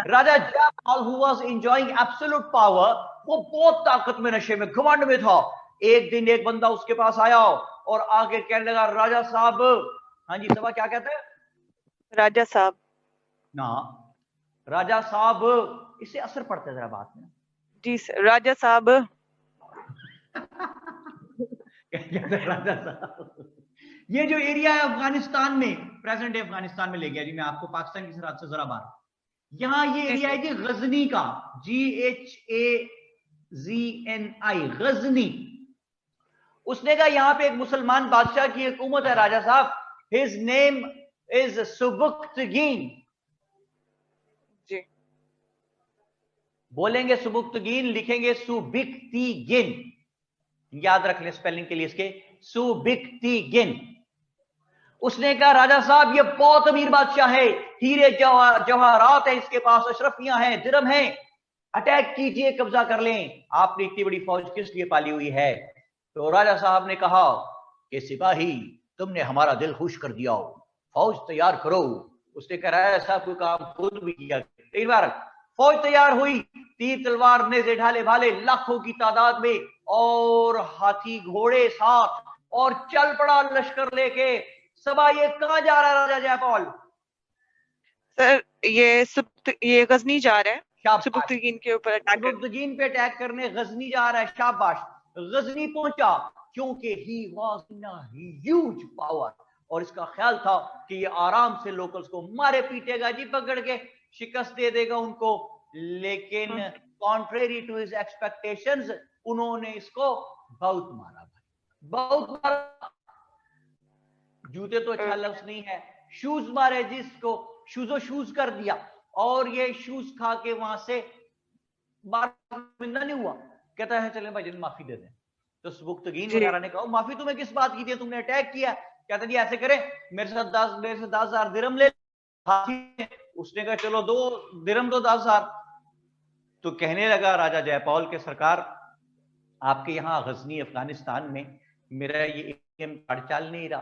A: Raja Jaipal who was enjoying absolute power, वो बहुत ताकत में, नशे में, घमंड में था। एक दिन एक बंदा उसके पास आया और आगे कहने लगा, राजा साहब। हाँ जी, सभा क्या कहते हैं?
E: राजा साहब
A: ना, राजा साहब, इससे असर पड़ता है जरा बात में।
E: जी सर, राजा साहब।
A: राजा साहब, ये जो एरिया है अफगानिस्तान में, प्रेजेंट डे अफगानिस्तान में ले गया जी, मैं आपको पाकिस्तान की सरहद से जरा बाहर। यहां ये एरिया है जी गजनी का, GHAZNI, गजनी। उसने कहा यहां पे एक मुसलमान बादशाह की हुकूमत है राजा साहब, हिज नेम इज सुबुक्तगीन।
E: जी,
A: बोलेंगे सुबुक्तगीन, लिखेंगे सुबिक्तिगिन, याद रख लें स्पेलिंग के लिए इसके, सुबिक्तिगिन। उसने कहा राजा साहब ये बहुत अमीर बादशाह है, हीरे जवाहरात है इसके पास, अशरफियां हैं, दिरहम हैं, अटैक कीजिए, कब्जा कर लें। आपने इतनी बड़ी फौज किस लिए पाली हुई है? तो राजा साहब ने कहा कि सिपाही, तुमने हमारा दिल खुश कर दिया, फौज तैयार करो। उसने कहा ऐसा कोई काम खुद भी किया। तीन बार फौज तैयार हुई, तीर तलवार नेज़े ढाले भाले लाखों की तादाद में, और हाथी घोड़े साथ, और चल पड़ा लश्कर लेके। सभा, ये कहां जा रहा है राजा जयपाल?
E: सर ये गजनी जा रहा है, सुबुक्तगीन के ऊपर अटैक,
A: सुबुक्तगीन पे अटैक करने गजनी जा रहा है। शाबाश। गजनी पहुंचा क्योंकि he was in a huge power, और इसका ख्याल था कि ये आराम से लोकल्स को मारे पीटेगा जी, पकड़ के शिकस्त दे देगा उनको। लेकिन कॉन्ट्रेरी टू हिज एक्सपेक्टेशंस, उन्होंने इसको बहुत मारा भाई, बहुत मारा। जूते तो अच्छा लफ्ज नहीं है, शूज मारे जिसको, शूज कर दिया, और ये शूज खा के वहां से नहीं हुआ। कहता है चले भाई जिन माफी दे दें। तो सुबुक्तगीन वगैरह ने कहा माफी तुम्हें किस बात की थी, तुमने अटैक किया। कहता जी ऐसे करें, मेरे से 10,000 दिरहम ले। उसने कहा चलो 2 दिरहम दो 10,000। तो कहने लगा राजा जयपाल के सरकार, आपके यहाँ गजनी अफगानिस्तान में मेरा ये ATM कार्ड चल नहीं रहा,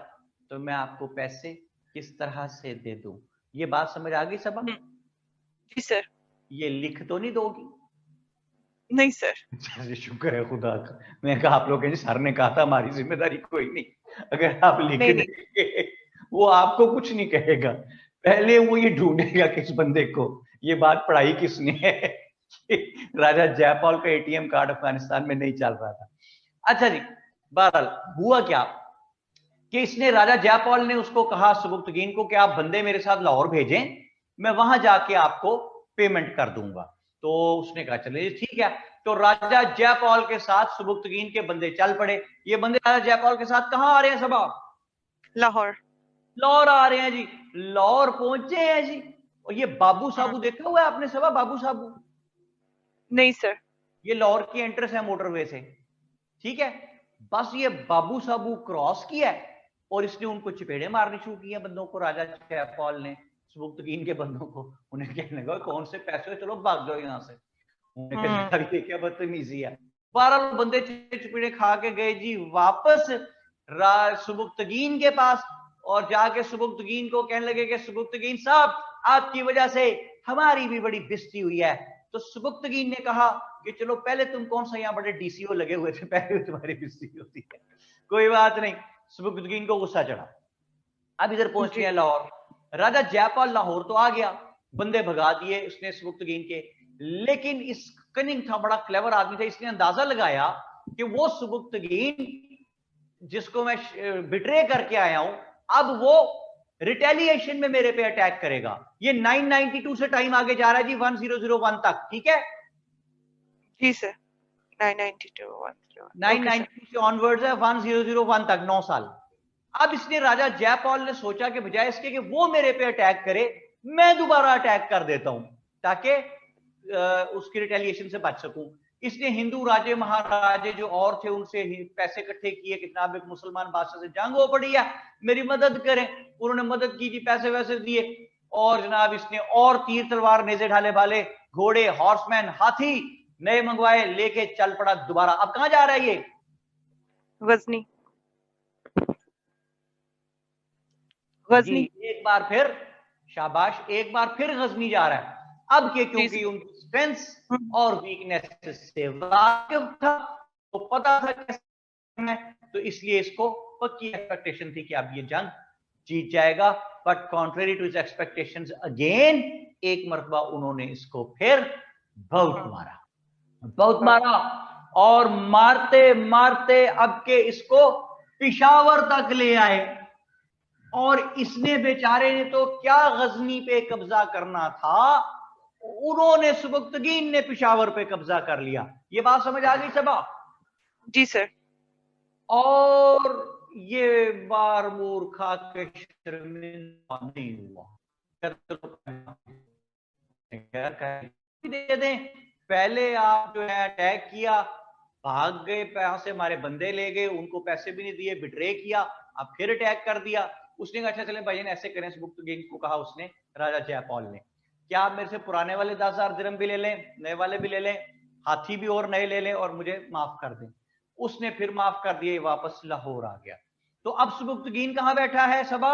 A: तो मैं आपको पैसे किस तरह से दे दूं? ये बात समझ आ गई सबा?
E: जी सर।
A: ये लिख तो नहीं दोगी?
E: नहीं सर।
A: शुक्र है खुदा का। मैं कहा आप लोग सर ने कहा था हमारी जिम्मेदारी कोई नहीं, अगर आप लिख देंगे वो आपको कुछ नहीं कहेगा, पहले वो ये ढूंढेगा किस बंदे को ये बात पढ़ाई किसने है। राजा जयपाल का ATM कार्ड अफगानिस्तान में नहीं चल रहा था। अच्छा जी, बहरहाल हुआ क्या कि इसने, राजा जयपाल ने उसको कहा सुबुक्तगीन को कि आप बंदे मेरे साथ लाहौर भेजें, मैं वहां जाके आपको पेमेंट कर दूंगा। तो उसने कहा चलिए ठीक है। तो राजा जयपाल के साथ सुबुक्तगीन के बंदे चल पड़े। ये बंदे राजा जयपाल के साथ कहां आ रहे हैं सबा?
E: लाहौर।
A: लाहौर आ रहे हैं जी। लाहौर पहुंचे हैं जी। और ये बाबू साबू देखा हुआ है आपने सबा? बाबू साबू?
E: नहीं सर। ये
A: लाहौर की एंट्रेंस है मोटरवे से, ठीक है। बस ये बाबू साबू क्रॉस किया है और इसने उनको चपेड़े मारनी शुरू की है बंदों को, राजा जयपाल ने सुबुक्तगीन के बंदों को। उन्हें कहने लगा कौन से पैसे, चलो भाग जाओ यहाँ से। उन्हें कहने क्या बदतमीजी है। 12 बंदे चपेड़े खा के गए जी वापस सुबुक्तगीन के पास, और जाके सुबुक्तगीन को कहने लगे कि सुबुक्तगीन साहब, आपकी वजह से हमारी भी बड़ी बेइज्जती हुई है। तो सुबुक्तगीन ने कहा कि चलो पहले तुम कौन सा यहाँ बड़े DCO लगे हुए थे, पहले तुम्हारी बेइज्जती होती है, कोई बात नहीं। सुबुक्तगीन को गुस्सा चढ़ा। अब इधर पहुंच गया लाहौर। राजा जयपाल लाहौर तो आ गया, बंदे भगा दिए उसने सुबुक्तगीन के। लेकिन इस कनिंग था, बड़ा क्लेवर आदमी था, इसने अंदाजा लगाया कि वो सुबुक्तगीन जिसको मैं बिट्रे करके आया हूं, अब वो रिटेलिएशन में मेरे पे अटैक करेगा। ये 992 से टाइम आगे जा रहा है जी 1001 तक, ठीक है
E: जी सर।
A: 992 से ऑनवर्ड्स है 1001 तक, 9 साल। अब इसने, राजा जयपाल ने सोचा कि बजाय इसके कि वो मेरे पे अटैक करे, मैं दोबारा अटैक कर देता हूं ताकि उसकी रिटेलिएशन से बच सकूं। इसने हिंदू राजे महाराजे जो और थे उनसे पैसे इकट्ठे किए कि जनाब एक मुसलमान बादशाह से जंग हो पड़ी है, मेरी मदद करें। उन्होंने मदद की थी, पैसे वैसे दिए, और जनाब इसने और तीर तलवार नेजे ढाले वाले घोड़े, हॉर्समैन, हाथी नए मंगवाए, लेके चल पड़ा दोबारा। अब कहां जा रहा है ये?
E: गजनी। गजनी
A: एक बार फिर, शाबाश, एक बार फिर गजनी जा रहा है। अब के क्योंकि उनकी स्ट्रेंथ और वीकनेस से वाकिफ था, तो पता था कैसे, तो इसलिए इसको पक्की एक्सपेक्टेशन थी कि अब ये जंग जीत जाएगा। But contrary to his expectations again, एक मरतबा उन्होंने इसको फिर बहुत मारा, बहुत मारा, और मारते मारते अब के इसको पिशावर तक ले आए। और इसने बेचारे ने तो क्या गजनी पे कब्जा करना था, उन्होंने सुबुक्तगीन ने पिशावर पे कब्जा कर लिया। ये बात समझ आ गई सबा?
E: जी सर।
A: और ये बार मूर्खा के शर्मिंदा नहीं हुआ, दे दें। पहले आप जो है अटैक किया, भाग गए, पैसे से हमारे बंदे ले गए, उनको पैसे भी नहीं दिए, बिट्रे किया, अब फिर अटैक कर दिया। उसने कहा अच्छा चले भाई ऐसे करें, सुबुक्तगीन को कहा उसने, राजा जयपाल ने, क्या आप मेरे से पुराने वाले 10,000 दिरहम भी ले लें, नए वाले भी ले लें, हाथी भी और नए ले लें, और मुझे माफ कर दें। उसने फिर माफ कर दिए, वापस लाहौर आ गया। तो अब सुबुक्तगीन कहां बैठा है सबा?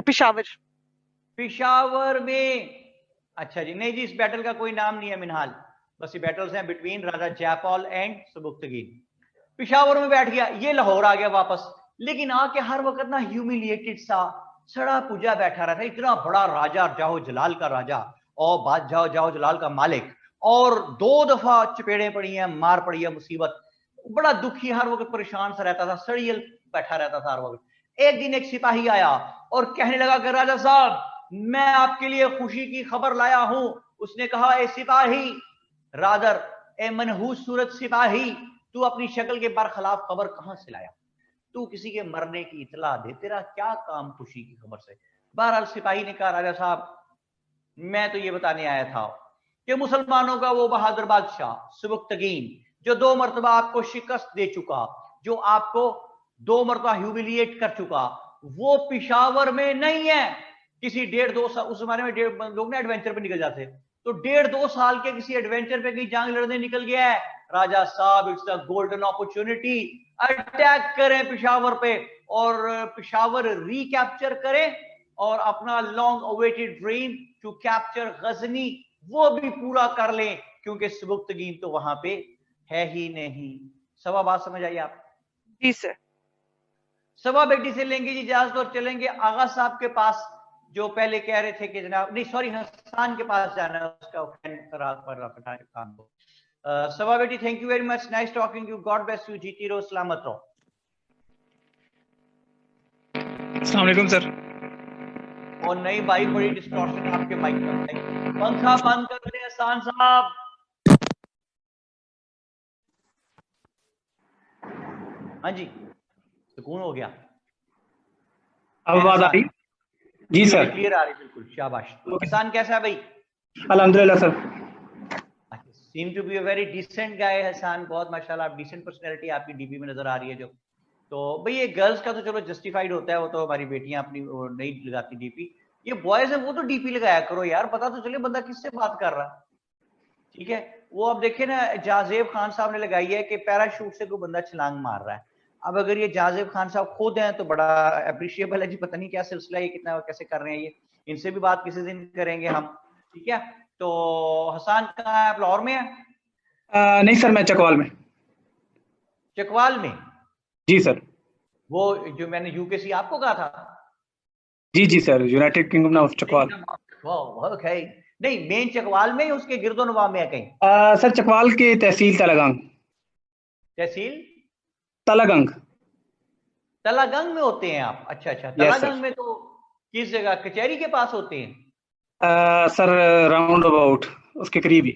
E: पिशावर।
A: पिशावर में। अच्छा जी, नहीं जी, इस बैटल का कोई नाम नहीं है मिनहाल, बस ये बैटल्स हैं बिटवीन राजा जयपाल एंड सुबुक्तगीन। पिशावर में बैठ गया, ये लाहौर आ गया वापस, लेकिन आके हर वक्त ना ह्यूमिलिएटेड सा सड़ा पूजा बैठा रहता है। इतना बड़ा राजा, जाओ जलाल का राजा, और बादशाह जाओ जलाल का मालिक, और 2 दफा चपेड़े पड़ी हैं, मार पड़ी है, मुसीबत, बड़ा दुखी, हर वक्त परेशान सा रहता था, सड़ियल बैठा रहता था हर वक्त। एक दिन एक सिपाही आया और कहने लगा कि राजा साहब, मैं आपके लिए खुशी की खबर लाया हूं। उसने कहा, ए सिपाही, रादर ए मनहूस सूरत सिपाही, तू अपनी शक्ल के बरखिलाफ खबर कहां से लाया? तू किसी के मरने की इतला दे, तेरा क्या काम खुशी की खबर से? बहरहाल सिपाही ने कहा, राजा साहब मैं तो ये बताने आया था कि मुसलमानों का वो बहादुर बादशाह सुबुक्तगीन, जो 2 मरतबा आपको शिकस्त दे चुका, जो आपको 2 मरतबा ह्यूमिलिएट कर चुका, वो पिशावर में नहीं है। किसी 1.5-2 साल, उस जमाने में लोग ना एडवेंचर पे निकल जाते, तो 1.5-2 साल के किसी एडवेंचर पे कहीं जंग लड़ने निकल गया है। राजा साहब, it's a golden opportunity, attack करें पिशावर पे, और पिशावर रिकैप्चर करें, और अपना long awaited dream to capture Ghazni वो भी पूरा कर लें, क्योंकि सुबुक्तगीन तो वहां पे है ही नहीं। सवा बात समझ आई आप?
E: जी सर।
A: सवा बेटी से लेंगे जी इजाजत और चलेंगे आगा साहब के पास, जो पहले कह रहे थे कि जनाब, नहीं सॉरी, हसन के पास जाना है, उसका काम को। सवा बेटी, thank you very much, nice talking you, God bless you, जीती रहो, सलामत रहो।
F: अस्सलाम वालेकुम सर।
A: और नहीं भाई, बड़ी डिस्टॉर्शन आपके माइक में, पंखा बंद कर दें हसन साहब। हाँ जी, सुकून हो गया,
C: अब आवाज आ रही? जी सर,
A: क्लियर आ रही, बिल्कुल, शाबाश। हसन कैसा है भाई?
C: अल्हम्दुलिल्लाह sir.
A: Seem to be a very decent guy Hasan, बहुत माशाल्लाह, आप डिसेंट पर्सनैलिटी आपकी डीपी में नजर आ रही है जो। तो भाई ये गर्ल्स का तो चलो जस्टिफाइड होता है, वो तो हमारी बेटियां अपनी नहीं लगाती डीपी, ये बॉयज है वो तो डीपी लगाया करो यार, पता तो चले बंदा किससे बात कर रहा है। ठीक है, वो अब देखे ना, जाजेब खान साहब ने लगाई है कि पैराशूट से कोई बंदा छलांग मार रहा है। अब अगर ये जाजेब खान साहब खुद हैं तो बड़ा अप्रिशिएबल है जी, पता नहीं क्या सिलसिला, ये कितना कैसे कर रहे हैं, ये इनसे भी बात किसी दिन करेंगे हम। ठीक है, तो हसन कहाँ है, आप लाहौर में है?
C: नहीं सर, मैं चकवाल में।
A: चकवाल में?
C: जी सर।
A: वो जो मैंने यूकेसी आपको कहा था?
C: जी जी sir, united kingdom of Chakwal.
A: Okay, नहीं मेन चकवाल में, उसके गिरदोनवा में है कहीं?
C: सर चकवाल के तहसील तलागंग।
A: तहसील
C: तलागंग?
A: तलागंग में होते हैं आप? अच्छा अच्छा, तलागंग में तो किस जगह, कचहरी के पास होते हैं?
C: सर राउंड अबाउट उसके करीब ही।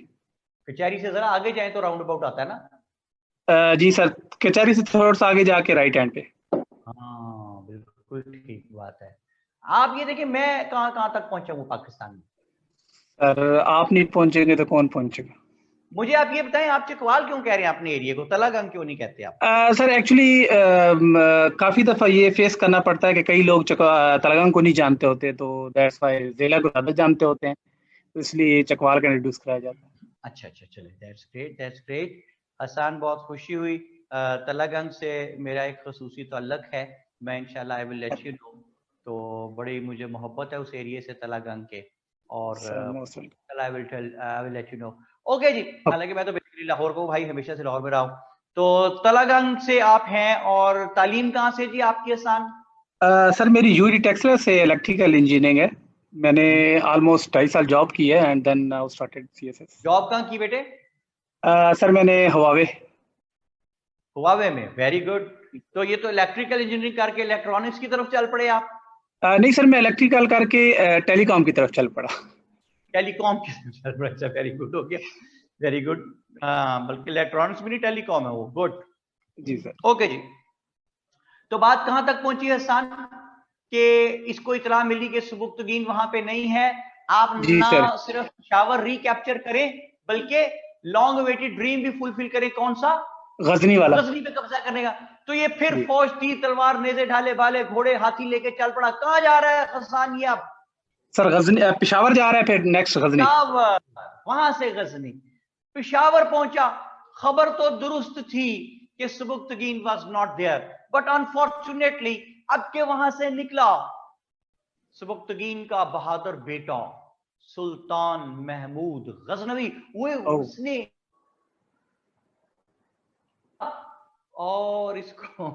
A: कचहरी से जरा आगे जाए तो राउंड अबाउट आता है ना?
C: जी सर, कचहरी से थोड़ा सा आगे जाके राइट हैंड पे।
A: हाँ बिल्कुल ठीक बात है। आप ये देखिए, मैं कहाँ कहाँ तक पहुंचा हूँ पाकिस्तान में।
C: सर आप नहीं पहुंचेंगे तो कौन पहुंचेगा?
A: मुझे आप ये बताएं, आप चकवाल क्यों कह रहे हैं अपने एरिया को, तलागंग क्यों नहीं कहते आप?
C: सर एक्चुअली काफी दफा ये फेस करना पड़ता है कि कई लोग तलगंग को नहीं जानते होते, तो दैट्स व्हाई जिला को ज्यादा जानते होते हैं, तो इसलिए चकवाल का इंट्रोड्यूस कराया जाता है।
A: अच्छा अच्छा, चले, that's great, that's great. Hasan, बहुत खुशी हुई। तलागंग से मेरा एक खसूसी ताल्लुक है, मैं इंशाल्लाह आई विल लेट यू नो। तो बड़ी मुझे मोहब्बत है उस एरिया से, तलागंग के, और I will let you know. Okay जी, हालांकि मैं तो बेसिकली लाहौर को भाई, हमेशा से लाहौर में रहा हूँ। तो तलागंग से आप हैं, और तालीम कहाँ से जी आपकी हसन?
C: सर मेरी यूडी टेक्सला से इलेक्ट्रिकल इंजीनियरिंग है। मैंने ऑलमोस्ट 2.5 साल जॉब की है and then now started CSS.
A: Job कहाँ की बेटे?
C: सर मैंने हुआवे
A: में। Very good. तो ये तो इलेक्ट्रिकल इंजीनियरिंग करके इलेक्ट्रॉनिक्स की तरफ चल पड़े आप?
C: नहीं सर, मैं इलेक्ट्रिकल करके टेलीकॉम की तरफ चल पड़ा।
A: टेलीकॉम की तरफ चल पड़ा, अच्छा, वेरी गुड हो गया, वेरी गुड। हाँ, बल्कि इलेक्ट्रॉनिक्स भी नहीं, टेलीकॉम है वो, गुड
C: जी सर।
A: ओके जी। तो बात कहां तक पहुंची हसन कि इसको इतला मिली कि सुबुक्तगीन वहां पे नहीं है। आप ना सिर्फ शावर रिकैप्चर करें, बल्कि लॉन्ग अवेटेड ड्रीम भी फुलफिल करें। कौन सा?
C: गजनी वाला,
A: गजनी पे कब्जा करने का। तो ये फिर फौज, तीर तलवार, नेज़े ढाले भाले, घोड़े हाथी लेके चल पड़ा। कहां जा रहा है हसन ये अब?
C: सर गजनी, पेशावर जा रहा है, फिर नेक्स्ट गजनी।
A: वहां से गजनी, पेशावर पहुंचा। खबर तो दुरुस्त थी कि Sabuktigin was not there, but unfortunately अब के वहां से निकला सुबुक्तगीन का बहादुर बेटा सुल्तान महमूद गजनवी। उसने और इसको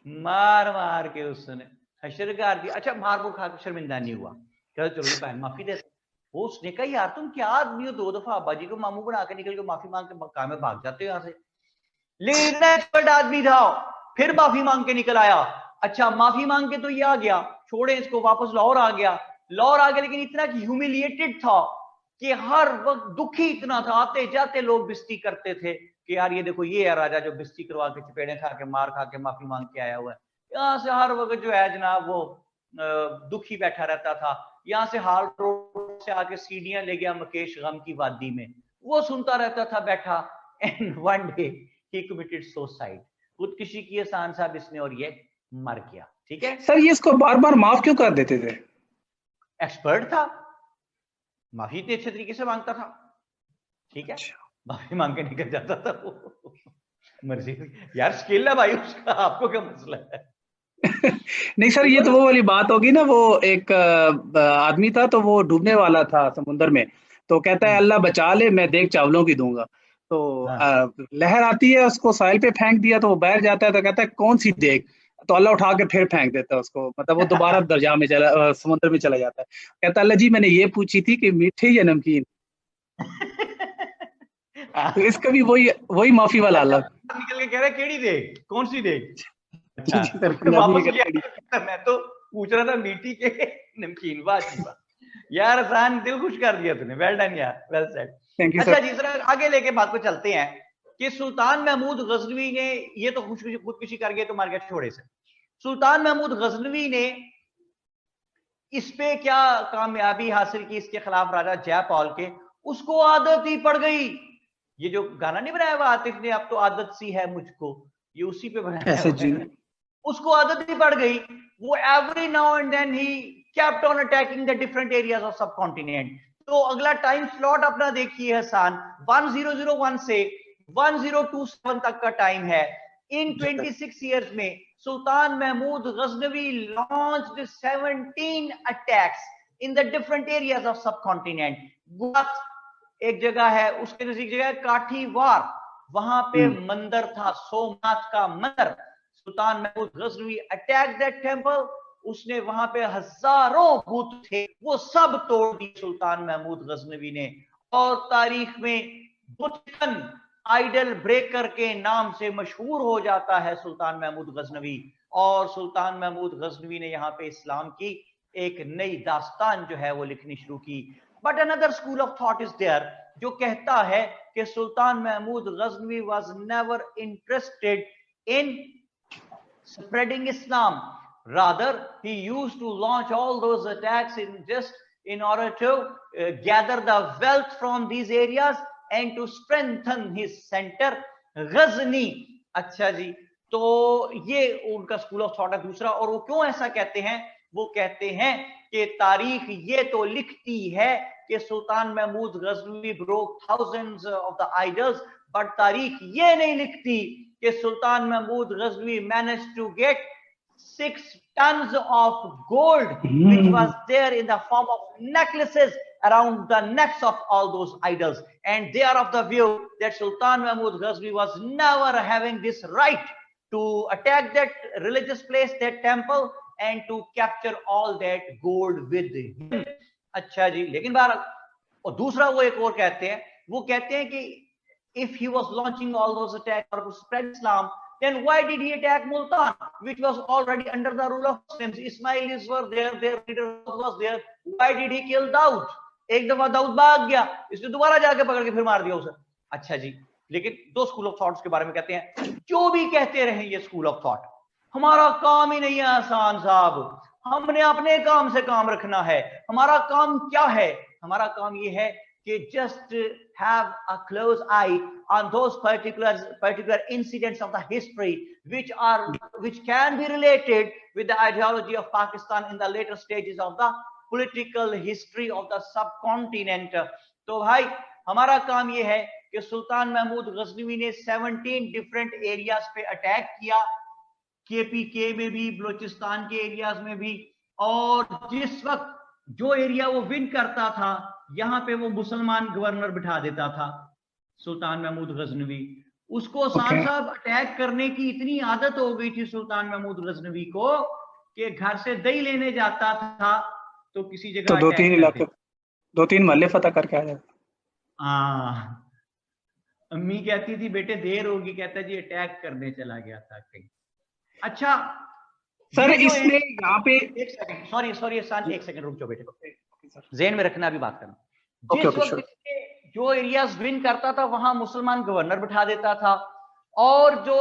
A: मार मार के उसने हशर कर दिया। अच्छा, मार मुर खा के शर्मिंदा नहीं हुआ, कह चलो बहन माफी दे। वो उसने कहा यार तुम क्या आदमी हो, 2 दफा अब्बा जी को मामू बना के निकल के माफी मांग के मक्का में भाग जाते हो यहाँ से। लेकिन एक्सपर्ट आदमी था, फिर माफी मांग के निकल आया। अच्छा, माफी मांग के तो ये आ गया, छोड़े इसको, वापस लाहौर आ गया। लेकिन इतना ह्यूमिलिएटेड था कि हर वक्त दुखी इतना था, आते जाते लोग बिस्ती करते थे कि यार ये देखो, ये है राजा जो बिस्ती करवा के चपेड़े खा के मार खा के माफी मांग के आया हुआ है। यहाँ से हर वक्त जो है जनाब वो दुखी बैठा रहता था। यहाँ से हाल रोड से आके सीढ़ियां ले गया मुकेश गम की वादी में, वो सुनता रहता था बैठा। And one day he committed suicide, खुदकुशी की हसन साहब इसने, और ये मर गया। ठीक है
C: सर, ये इसको बार बार माफ क्यों कर देते थे?
A: एक्सपर्ट था, माफी इतने अच्छे तरीके से मांगता था। ठीक है, माफी मांग के निकल जाता था वो। मर्जी यार, स्किल है भाई उसका, आपको क्या मसला है?
C: नहीं सर, ये तो वो वाली बात होगी ना, वो एक आदमी था, तो वो डूबने वाला था समुद्र में, तो कहता है अल्लाह बचा ले, मैं देख चावलों की दूंगा। तो लहर आती है, उसको साहिल पे फेंक दिया, तो वो बैठ जाता है, तो कहता है कौन सी देख, तो अल्लाह उठा के फिर फेंक देता है उसको, मतलब वो दोबारा दरिया में समुद्र में चला जाता है। कहता है अल्लाह जी मैंने ये पूछी थी कि मीठे या नमकीन। तो इसका भी वही माफी वाला अल्लाह
A: निकल के कह रहा है केड़ी देख, कौन सी देख?
C: अच्छा,
A: मैं तो पूछ रहा था मीठी के नमकीन। वाह यार, आसान, दिल खुश कर दिया तूने, वेल डन यार, वेल सेड। अच्छा जी, जरा आगे लेके बात को चलते हैं कि सुल्तान महमूद गजनवी ने, ये तो खुदकुशी कर गए तो मार गया छोड़े से। सुल्तान महमूद गजनवी ने इस पे क्या कामयाबी हासिल की इसके खिलाफ राजा जयपाल के? उसको आदत ही पड़ गई। ये जो गाना नहीं बनाया हुआ आतिफ ने, अब तो आदत सी है मुझको, ये उसी पे बनाया है। उसको आदत ही पड़ गई। वो एवरी नाउ एंड देन ही kept on attacking the different areas of subcontinent। तो अगला टाइम स्लॉट अपना देखिए हसन, 1001 से 1027 तक का टाइम है। इन 26 इयर्स में Sultan Mahmud Ghaznavi launched 17 attacks in the different areas of subcontinent. Gujarat एक जगह है, उसके नजदीक जगह है काठीवार, वहां पे मंदिर था, सोमनाथ का मंदिर। Sultan Mahmud Ghaznavi attack that temple. उसने वहां पे हजारों बुत थे, वो सब तोड़ दिए सुल्तान महमूद गजनवी ने। और तारीख में बुतकन आइडल ब्रेकर के नाम से मशहूर हो जाता है सुल्तान महमूद गजनवी। और सुल्तान महमूद गजनवी ने यहाँ पे इस्लाम की एक नई दास्तान जो है वो लिखनी शुरू की। But another school of thought is there जो कहता है कि Sultan Mahmud Ghaznavi was never interested in spreading Islam. Rather, he used to launch all those attacks in just in order to gather the wealth from these areas and to strengthen his center Ghazni. अच्छा जी, तो ये उनका school of thought है दूसरा। और वो क्यों ऐसा कहते हैं? वो कहते हैं कि तारीख ये तो लिखती है कि Sultan Mahmud Ghaznavi broke thousands of the idols, but तारीख ये नहीं लिखती कि Sultan Mahmud Ghaznavi managed to get 6 tons of gold which was there in the form of necklaces around the necks of all those idols, and they are of the view that Sultan Mahmud Ghazvi was never having this right to attack that religious place, that temple, and to capture all that gold with him। अच्छा जी, लेकिन बार और दूसरा वो एक और कहते हैं, वो कहते हैं कि if he was launching all those attacks or to spread Islam, then why did he attack Multan, which was already under the rule of Muslims? Ismailis were there, their leader was there. Why did he kill Daud? एक दफा दाऊद भाग गया, इसने दोबारा जाके पकड़ के फिर मार दिया उसे। अच्छा जी, लेकिन दो स्कूल ऑफ थॉट्स के बारे में कहते हैं, जो भी कहते रहे ये स्कूल ऑफ थॉट, हमारा काम ही नहीं है आसान साहब, हमने अपने काम से काम रखना है। हमारा काम क्या है? हमारा काम ये है कि just have a close eye on those particular incidents of the history which can be related with the ideology of Pakistan in the later stages of the political history of the subcontinent। तो भाई हमारा काम ये है कि सुल्तान महमूद गजनवी ने 17 different areas पे attack किया, KPK में भी, बलूचिस्तान के एरियाज में भी, और जिस वक्त जो एरिया वो विन करता था यहाँ पे वो मुसलमान गवर्नर बिठा देता था सुल्तान महमूद गजनवी। उसको शान साहब अटैक करने की इतनी आदत हो गई थी सुल्तान महमूद गजनवी को कि घर से दही लेने जाता था तो किसी जगह
C: तो 2-3 इलाके, 2-3 महल्ले फतह करके आ जाता।
A: अम्मी कहती थी बेटे देर होगी, कहता जी अटैक करने चला गया था कहीं। अच्छा
C: सर, इसमें यहाँ पे
A: एक सेकंड, सॉरी एक सेकंड रुक जाओ बेटे, ज़हन में रखना, अभी बात करना। जिस वक्त जो एरियाज विन करता था वहां मुसलमान गवर्नर बिठा देता था, और जो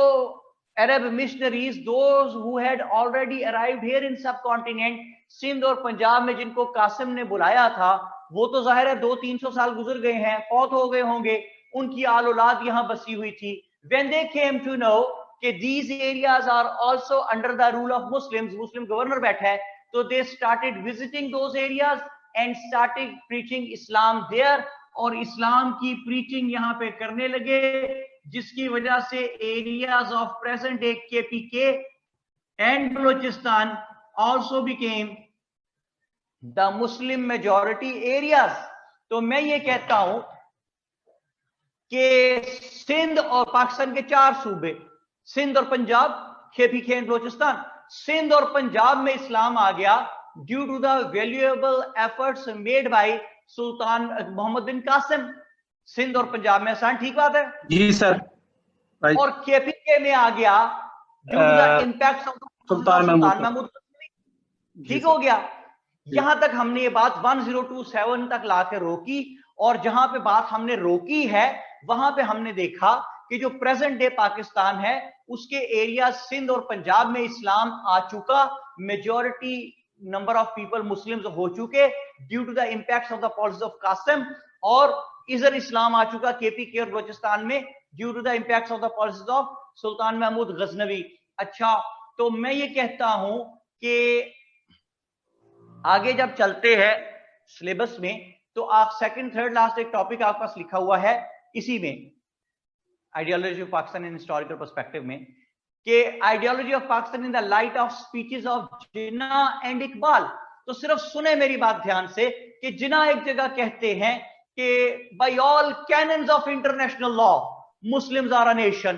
A: Arab missionaries, those who had already arrived here in subcontinent, Sindh और पंजाब में जिनको कासिम ने बुलाया था, वो तो जाहिर है 200-300 साल गुजर गए हैं, फौत हो गए होंगे, उनकी आल औलाद यहाँ बसी हुई थी। When they came to know कि these areas are also under the rule of Muslims, Muslim governor बैठा है, तो they started visiting those areas and started preaching Islam there, और इस्लाम की प्रीचिंग यहाँ पे करने लगे, जिसकी वजह से areas of present day KPK and Balochistan also became the Muslim majority areas। तो मैं ये कहता हूं कि सिंध और पाकिस्तान के 4 सूबे, सिंध और पंजाब, KPK एंड बलोचिस्तान, सिंध और पंजाब में इस्लाम आ गया due to the valuable efforts made by Sultan Muhammad बिन कासिम। सिंध और पंजाब में आसान, ठीक बात है
C: जी सर।
A: और KPK में आ गया due to the impact of Sultan Mahmud, ठीक हो गया। यहां तक हमने ये बात 1027 तक लाके रोकी, और जहां पे बात हमने रोकी है वहां पे हमने देखा कि जो प्रेजेंट डे पाकिस्तान है उसके एरिया सिंध और पंजाब में इस्लाम आ चुका, majority number of people Muslims हो चुके due to the impacts of the policies of Qasim, और इधर इस्लाम आ चुका KPK और बलोचिस्तान में due to the impacts of the policies of Sultan Mahmud Ghaznavi. अच्छा, तो मैं ये कहता हूं कि आगे जब चलते हैं सिलेबस में, तो आप सेकंड थर्ड लास्ट एक टॉपिक आपके पास लिखा हुआ है इसी में, ideology of Pakistan in historical perspective में, कि ideology of Pakistan in the light of speeches of Jinnah and Iqbal. तो सिर्फ सुने मेरी बात ध्यान से कि जिन्ना एक जगह कहते हैं कि by all canons of international law Muslims are a nation,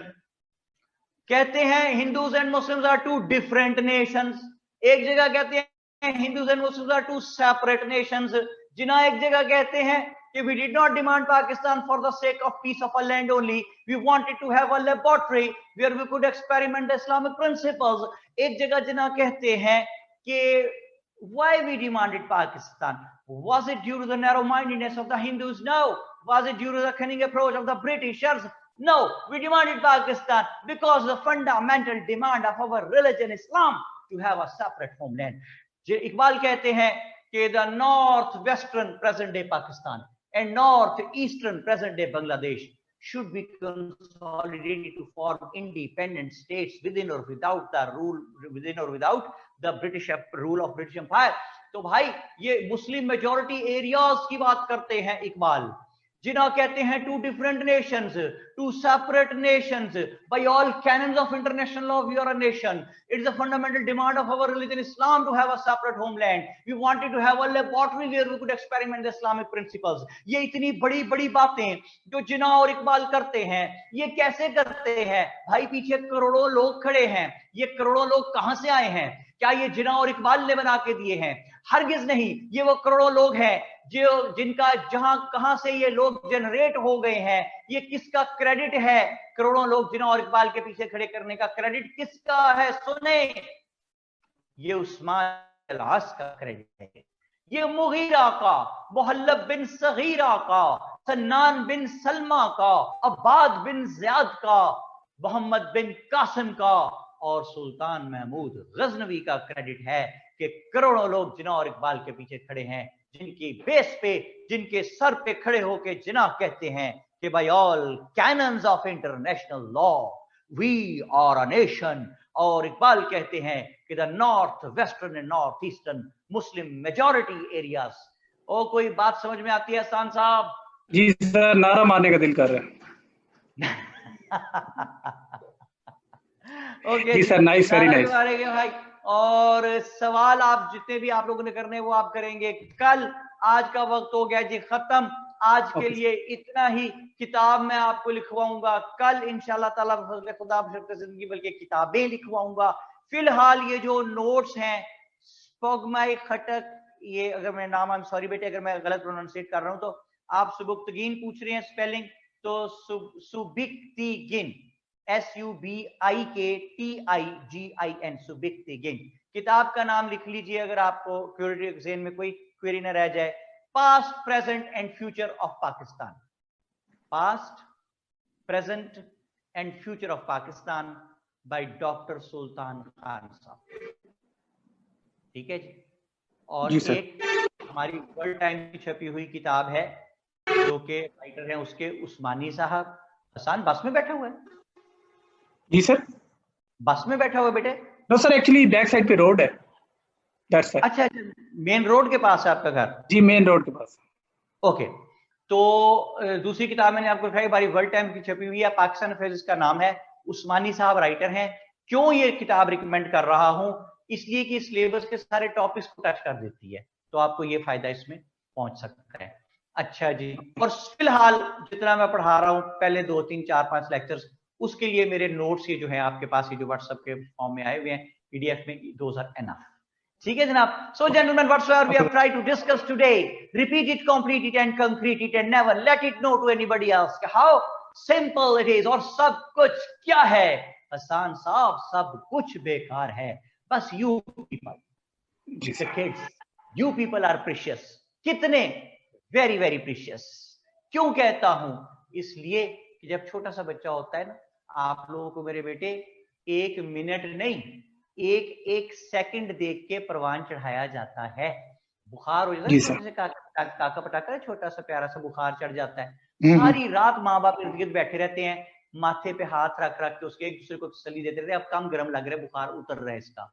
A: कहते हैं Hindus and Muslims are 2 different nations. एक जगह कहते हैं Hindus and Muslims are 2 separate nations. Jinnah एक जगह कहते हैं कि we did not demand Pakistan for the sake of peace of our land only, we wanted to have a laboratory where we could experiment the Islamic principles। एक जगह जिन्ना कहते हैं कि why we demanded Pakistan, was it due to the narrow-mindedness of the Hindus? No. Was it due to the cunning approach of the Britishers? No. We demanded Pakistan because the fundamental demand of our religion Islam to have a separate homeland। Iqbal कहते हैं कि the north western present day Pakistan and north eastern present day Bangladesh should be consolidated to form independent states within or without the British rule of British Empire. तो भाई ये मुस्लिम majority areas की बात करते हैं इकबाल, जिन्हें कहते हैं two different nations, two separate nations, by all canons of international law we are a nation. It is a fundamental demand of our religion Islam to have a separate homeland. We wanted to have a laboratory where we could experiment the Islamic principles. ये इतनी बड़ी बड़ी बातें जो जिन्ना और इकबाल करते हैं, ये कैसे करते हैं भाई? पीछे करोड़ों लोग खड़े हैं. ये करोड़ों लोग कहां से आए हैं? क्या ये जिन्ना और इकबाल ने बना के दिए हैं? हरगिज नहीं. ये वो करोड़ों लोग हैं जो जिनका जहां कहां से ये लोग जनरेट हो गए हैं. ये किसका क्रेडिट है? करोड़ों लोग जिन्ना और इकबाल के पीछे खड़े करने का क्रेडिट किसका है? सुने, ये उस्मान अल-आस का क्रेडिट है. ये मुगीरा का, मुहल्लब बिन सगीरा का, सन्नान बिन सलमा का, अब्बाद बिन ज़ियाद का, मोहम्मद बिन कासिम का और सुल्तान महमूद गजनवी का क्रेडिट है कि करोड़ों लोग जिन्ना और इकबाल के पीछे खड़े हैं, जिनकी बेस पे, जिनके सर पे खड़े होके जिन्ना कहते हैं कि by all canons of international law we are a nation. और इकबाल कहते हैं कि the north western and north eastern Muslim majority areas. ओ कोई बात समझ में आती है हसन साहब?
C: जी सर, नारा मारने का दिल कर रहा है.
A: ओके
C: जी सर, नाइस, वेरी नाइस
A: भाई. और सवाल आप जितने भी आप लोगों ने करने वो आप करेंगे कल. आज का वक्त हो गया जी खत्म. आज के लिए इतना ही. किताब मैं आपको लिखवाऊंगा कल इंशाल्लाह ताला खुदा जिंदगी बल्कि किताबें लिखवाऊंगा. फिलहाल ये जो नोट्स हैं स्पोगमाई खटक, ये अगर मैं नाम, आई एम सॉरी बेटे अगर मैं गलत प्रोनाउंसिएट कर रहा हूं, तो आप सुबुक्तगीन पूछ रहे हैं स्पेलिंग, तो सुबिक्तिगिन SUBIKTIGIN सुबिक्तिगिन. किताब का नाम लिख लीजिए अगर आपको क्यूरी एग्जाम में कोई क्वेरी न रह जाए. Past present and future of Pakistan. Past present and future of Pakistan by doctor Sultan Khan साहब. ठीक है जी. और एक हमारी वर्ल्ड टाइम की छपी हुई किताब है जो कि राइटर हैं उसके उस्मानी साहब. हसन बस में बैठा हुआ है?
C: जी सर,
A: बस में बैठा हुआ बेटे?
C: No sir, actually back side पे रोड है. That's why.
A: अच्छा, मेन रोड के पास है आपका घर?
C: जी, मेन रोड के पास.
A: ओके. तो दूसरी किताब मैंने आपको दिखाई, बारी वर्ल्ड टाइम की छपी हुई है, पाकिस्तान अफेयर्स, इसका नाम है. उस्मानी साहब राइटर हैं. क्यों ये किताब रिकमेंड कर रहा हूं? इसलिए कि सिलेबस के सारे टॉपिक्स को टच कर देती है, तो आपको ये फायदा इसमें पहुंच सकता है. अच्छा जी. और फिलहाल जितना मैं पढ़ा रहा हूं पहले 2, 3, 4, 5 लेक्चर्स, उसके लिए मेरे नोट्स ये जो है आपके पास ये जो व्हाट्सएप के फॉर्म में आए हुए हैं पीडीएफ में, दोज आर एनफ. ठीक है जनाब. So gentleman, whatsoever we have tried to discuss today, repeat it, complete it and concrete it and never let it know to anybody else how simple it is. और सब कुछ क्या है हसन साहब? सब कुछ बेकार है. बस you people, the kids, you people are precious. कितने? Very very precious. क्यों कहता हूं? इसलिए कि जब छोटा सा बच्चा होता है ना, आप लोगों को मेरे बेटे 1 मिनट नहीं, एक सेकंड देख के परवान चढ़ाया जाता है. बुखार हो जाता है, जैसे काका पटाखा छोटा सा प्यारा सा बुखार चढ़ जाता है, सारी रात माँ बाप इर्द गिर्द बैठे रहते हैं, माथे पे हाथ रख रख के उसके एक दूसरे को तसल्ली देते रहते हैं, अब कम गर्म लग रहा है, बुखार उतर रहा है इसका.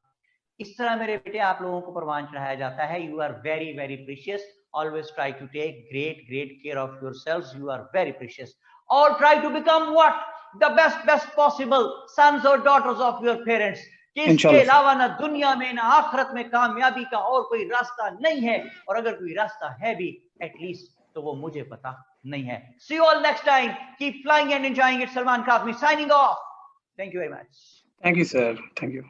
A: इस तरह मेरे बेटे आप लोगों को परवान चढ़ाया जाता है. You are very very precious. Always try to take great care of yourselves. You are very precious. Or try to become what? The best possible sons or daughters of your parents. कि इसके अलावा ना दुनिया में ना आखिरत में कामयाबी का और कोई रास्ता नहीं है. और अगर कोई रास्ता है भी, एटलीस्ट तो वो मुझे पता नहीं है. See you all next time. Keep flying and enjoying it. Salman Kazmi signing off. Thank you very much.
C: Thank you, sir. Thank you.